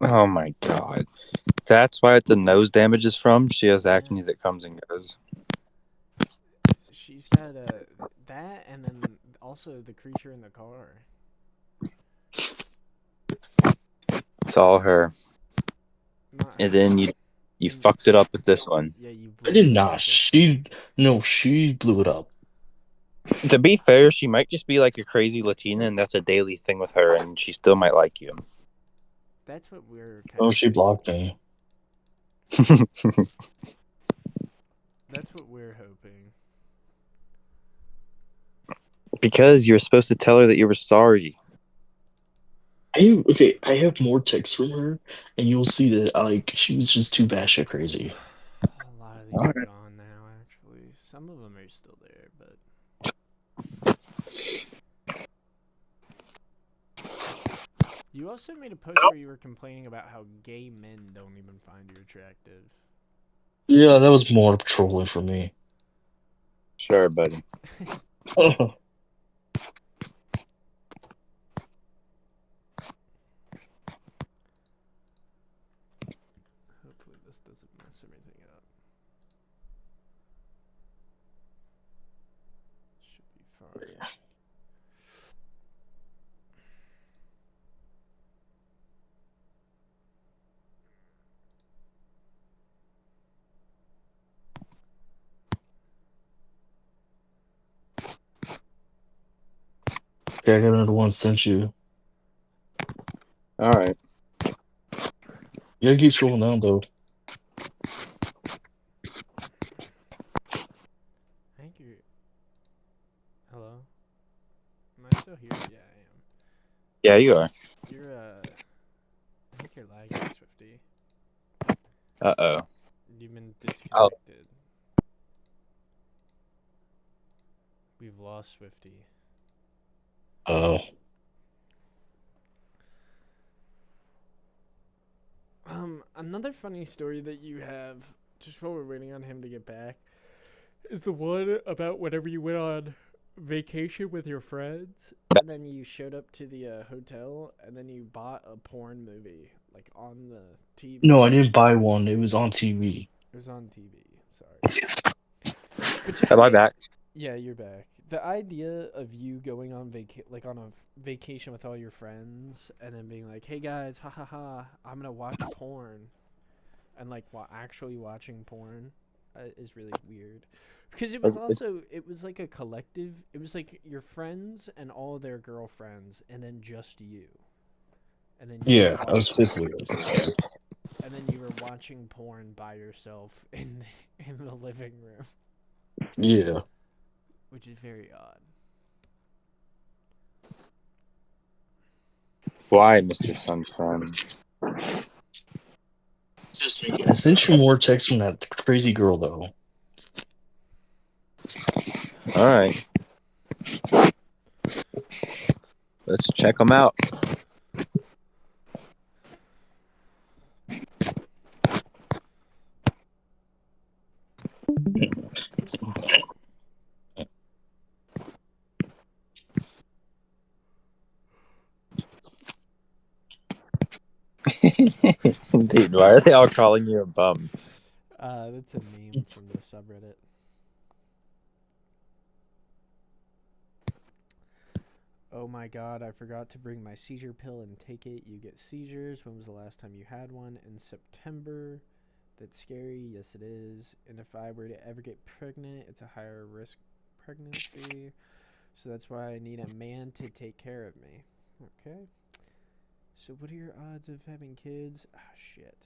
[SPEAKER 1] Oh my god. That's why the nose damage is from. She has acne that comes and goes.
[SPEAKER 3] She's got that, and then also the creature in the car.
[SPEAKER 1] It's all her.
[SPEAKER 3] Not
[SPEAKER 1] And
[SPEAKER 3] her.
[SPEAKER 1] then you fucked it up with this one.
[SPEAKER 3] Yeah, you
[SPEAKER 2] I
[SPEAKER 3] blew
[SPEAKER 2] did
[SPEAKER 3] it up
[SPEAKER 2] not.
[SPEAKER 3] with this.
[SPEAKER 2] She blew it up.
[SPEAKER 1] To be fair, she might just be like a crazy Latina, and that's a daily thing with her, and she still might like you.
[SPEAKER 3] That's what we're kind
[SPEAKER 2] Oh,
[SPEAKER 3] of.
[SPEAKER 2] she blocked me.
[SPEAKER 3] That's what we're hoping.
[SPEAKER 1] Because you're supposed to tell her that you were sorry.
[SPEAKER 2] I have more texts from her, and you'll see that like she was just too batshit crazy.
[SPEAKER 3] A lot of these are gone now, actually. Some of them are still there, but. You also made a post where you were complaining about how gay men don't even find you attractive.
[SPEAKER 2] Yeah, that was more trolling for me.
[SPEAKER 1] Sure, buddy.
[SPEAKER 3] Hopefully this doesn't mess everything up. Should be fine.
[SPEAKER 2] Okay, I got another one sent you.
[SPEAKER 1] All right.
[SPEAKER 2] You gotta keep scrolling down though.
[SPEAKER 3] I think you're. Hello? Am I still here? Yeah, I am.
[SPEAKER 1] Yeah, you are.
[SPEAKER 3] You're, I think you're lagging, Swifty.
[SPEAKER 1] Uh-oh.
[SPEAKER 3] You've been
[SPEAKER 1] Oh.
[SPEAKER 3] disconnected. We've lost Swifty.
[SPEAKER 2] Oh.
[SPEAKER 3] Another funny story that you have, just while we're waiting on him to get back, is the one about whenever you went on vacation with your friends, and then you showed up to the hotel, and then you bought a porn movie, like on the TV.
[SPEAKER 2] No, I didn't buy one. It was on TV.
[SPEAKER 3] It was on TV. Sorry. But just
[SPEAKER 1] Am I back?
[SPEAKER 3] Yeah, you're back. The idea of you going on like on a vacation with all your friends, and then being like, "Hey guys, ha ha ha, I'm gonna watch porn," and like actually watching porn, is really weird. Because it was also it was like a collective. It was like your friends and all their girlfriends, and then just you. And then you
[SPEAKER 2] Yeah,
[SPEAKER 3] were
[SPEAKER 2] I was
[SPEAKER 3] watching,
[SPEAKER 2] fifth with it.
[SPEAKER 3] and then you were watching porn by yourself in the living room,
[SPEAKER 2] Yeah.
[SPEAKER 3] which is very odd.
[SPEAKER 1] Why, Mr. Sunsfan?
[SPEAKER 2] I sent you more texts from that crazy girl though.
[SPEAKER 1] All right. Let's check them out. Dude, why are they all calling you a bum?
[SPEAKER 3] That's a meme from the subreddit. Oh my god, I forgot to bring my seizure pill and take it. You get seizures. When was the last time you had one? In September. That's scary. Yes, it is. And if I were to ever get pregnant, it's a higher risk pregnancy. So that's why I need a man to take care of me. Okay. So what are your odds of having kids? Ah, shit.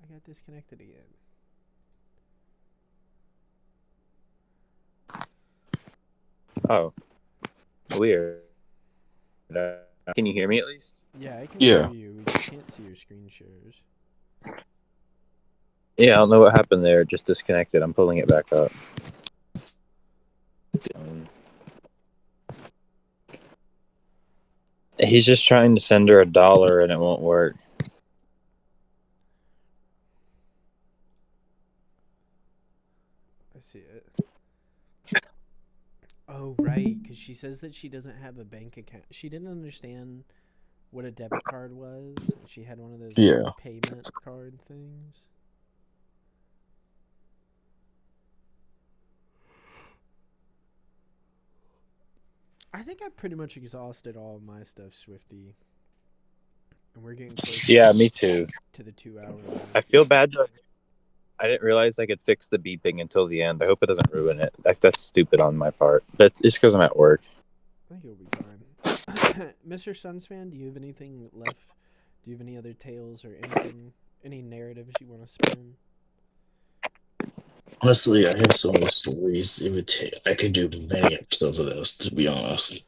[SPEAKER 3] I got disconnected again.
[SPEAKER 1] Oh, weird. Can you hear me at least?
[SPEAKER 3] Yeah, I can
[SPEAKER 2] Yeah.
[SPEAKER 3] hear you. We just can't see your screen shares.
[SPEAKER 1] Yeah, I don't know what happened there. It just disconnected. I'm pulling it back up. He's just trying to send her $1 and it won't work.
[SPEAKER 3] I see it. Oh, right, because she says that she doesn't have a bank account. She didn't understand what a debit card was. She had one of those
[SPEAKER 2] Yeah.
[SPEAKER 3] like, payment card things. I think I pretty much exhausted all of my stuff, Swifty. And we're getting close
[SPEAKER 1] Yeah, me too.
[SPEAKER 3] to the 2-hour mark.
[SPEAKER 1] I feel bad though. I didn't realize I could fix the beeping until the end. I hope it doesn't ruin it. That's stupid on my part. But it's because I'm at work.
[SPEAKER 3] I think it'll be fine. MrSunsFan, do you have anything left? Do you have any other tales or anything, any narratives you want to spin?
[SPEAKER 2] Honestly, I have so many stories. It would take. I could do many episodes of those, to be honest.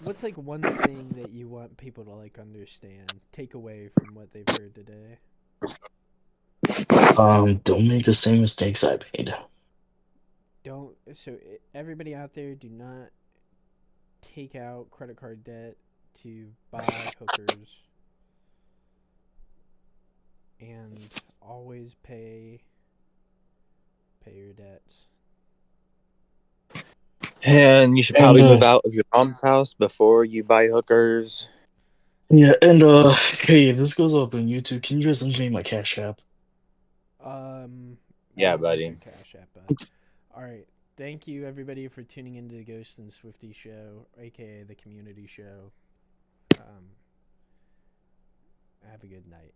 [SPEAKER 3] What's like one thing that you want people to like understand, take away from what they've heard today?
[SPEAKER 2] Don't make the same mistakes I made.
[SPEAKER 3] Don't. So everybody out there, do not take out credit card debt to buy hookers, and always pay your debts.
[SPEAKER 1] And you should probably move out of your mom's house before you buy hookers.
[SPEAKER 2] Yeah, and hey, if this goes up on YouTube, can you guys lend me my Cash App?
[SPEAKER 1] Yeah,
[SPEAKER 3] I'll link
[SPEAKER 1] buddy.
[SPEAKER 3] your Cash App, bud. All right. Thank you, everybody, for tuning into the Ghost and Swifty show, aka the community show. Have a good night.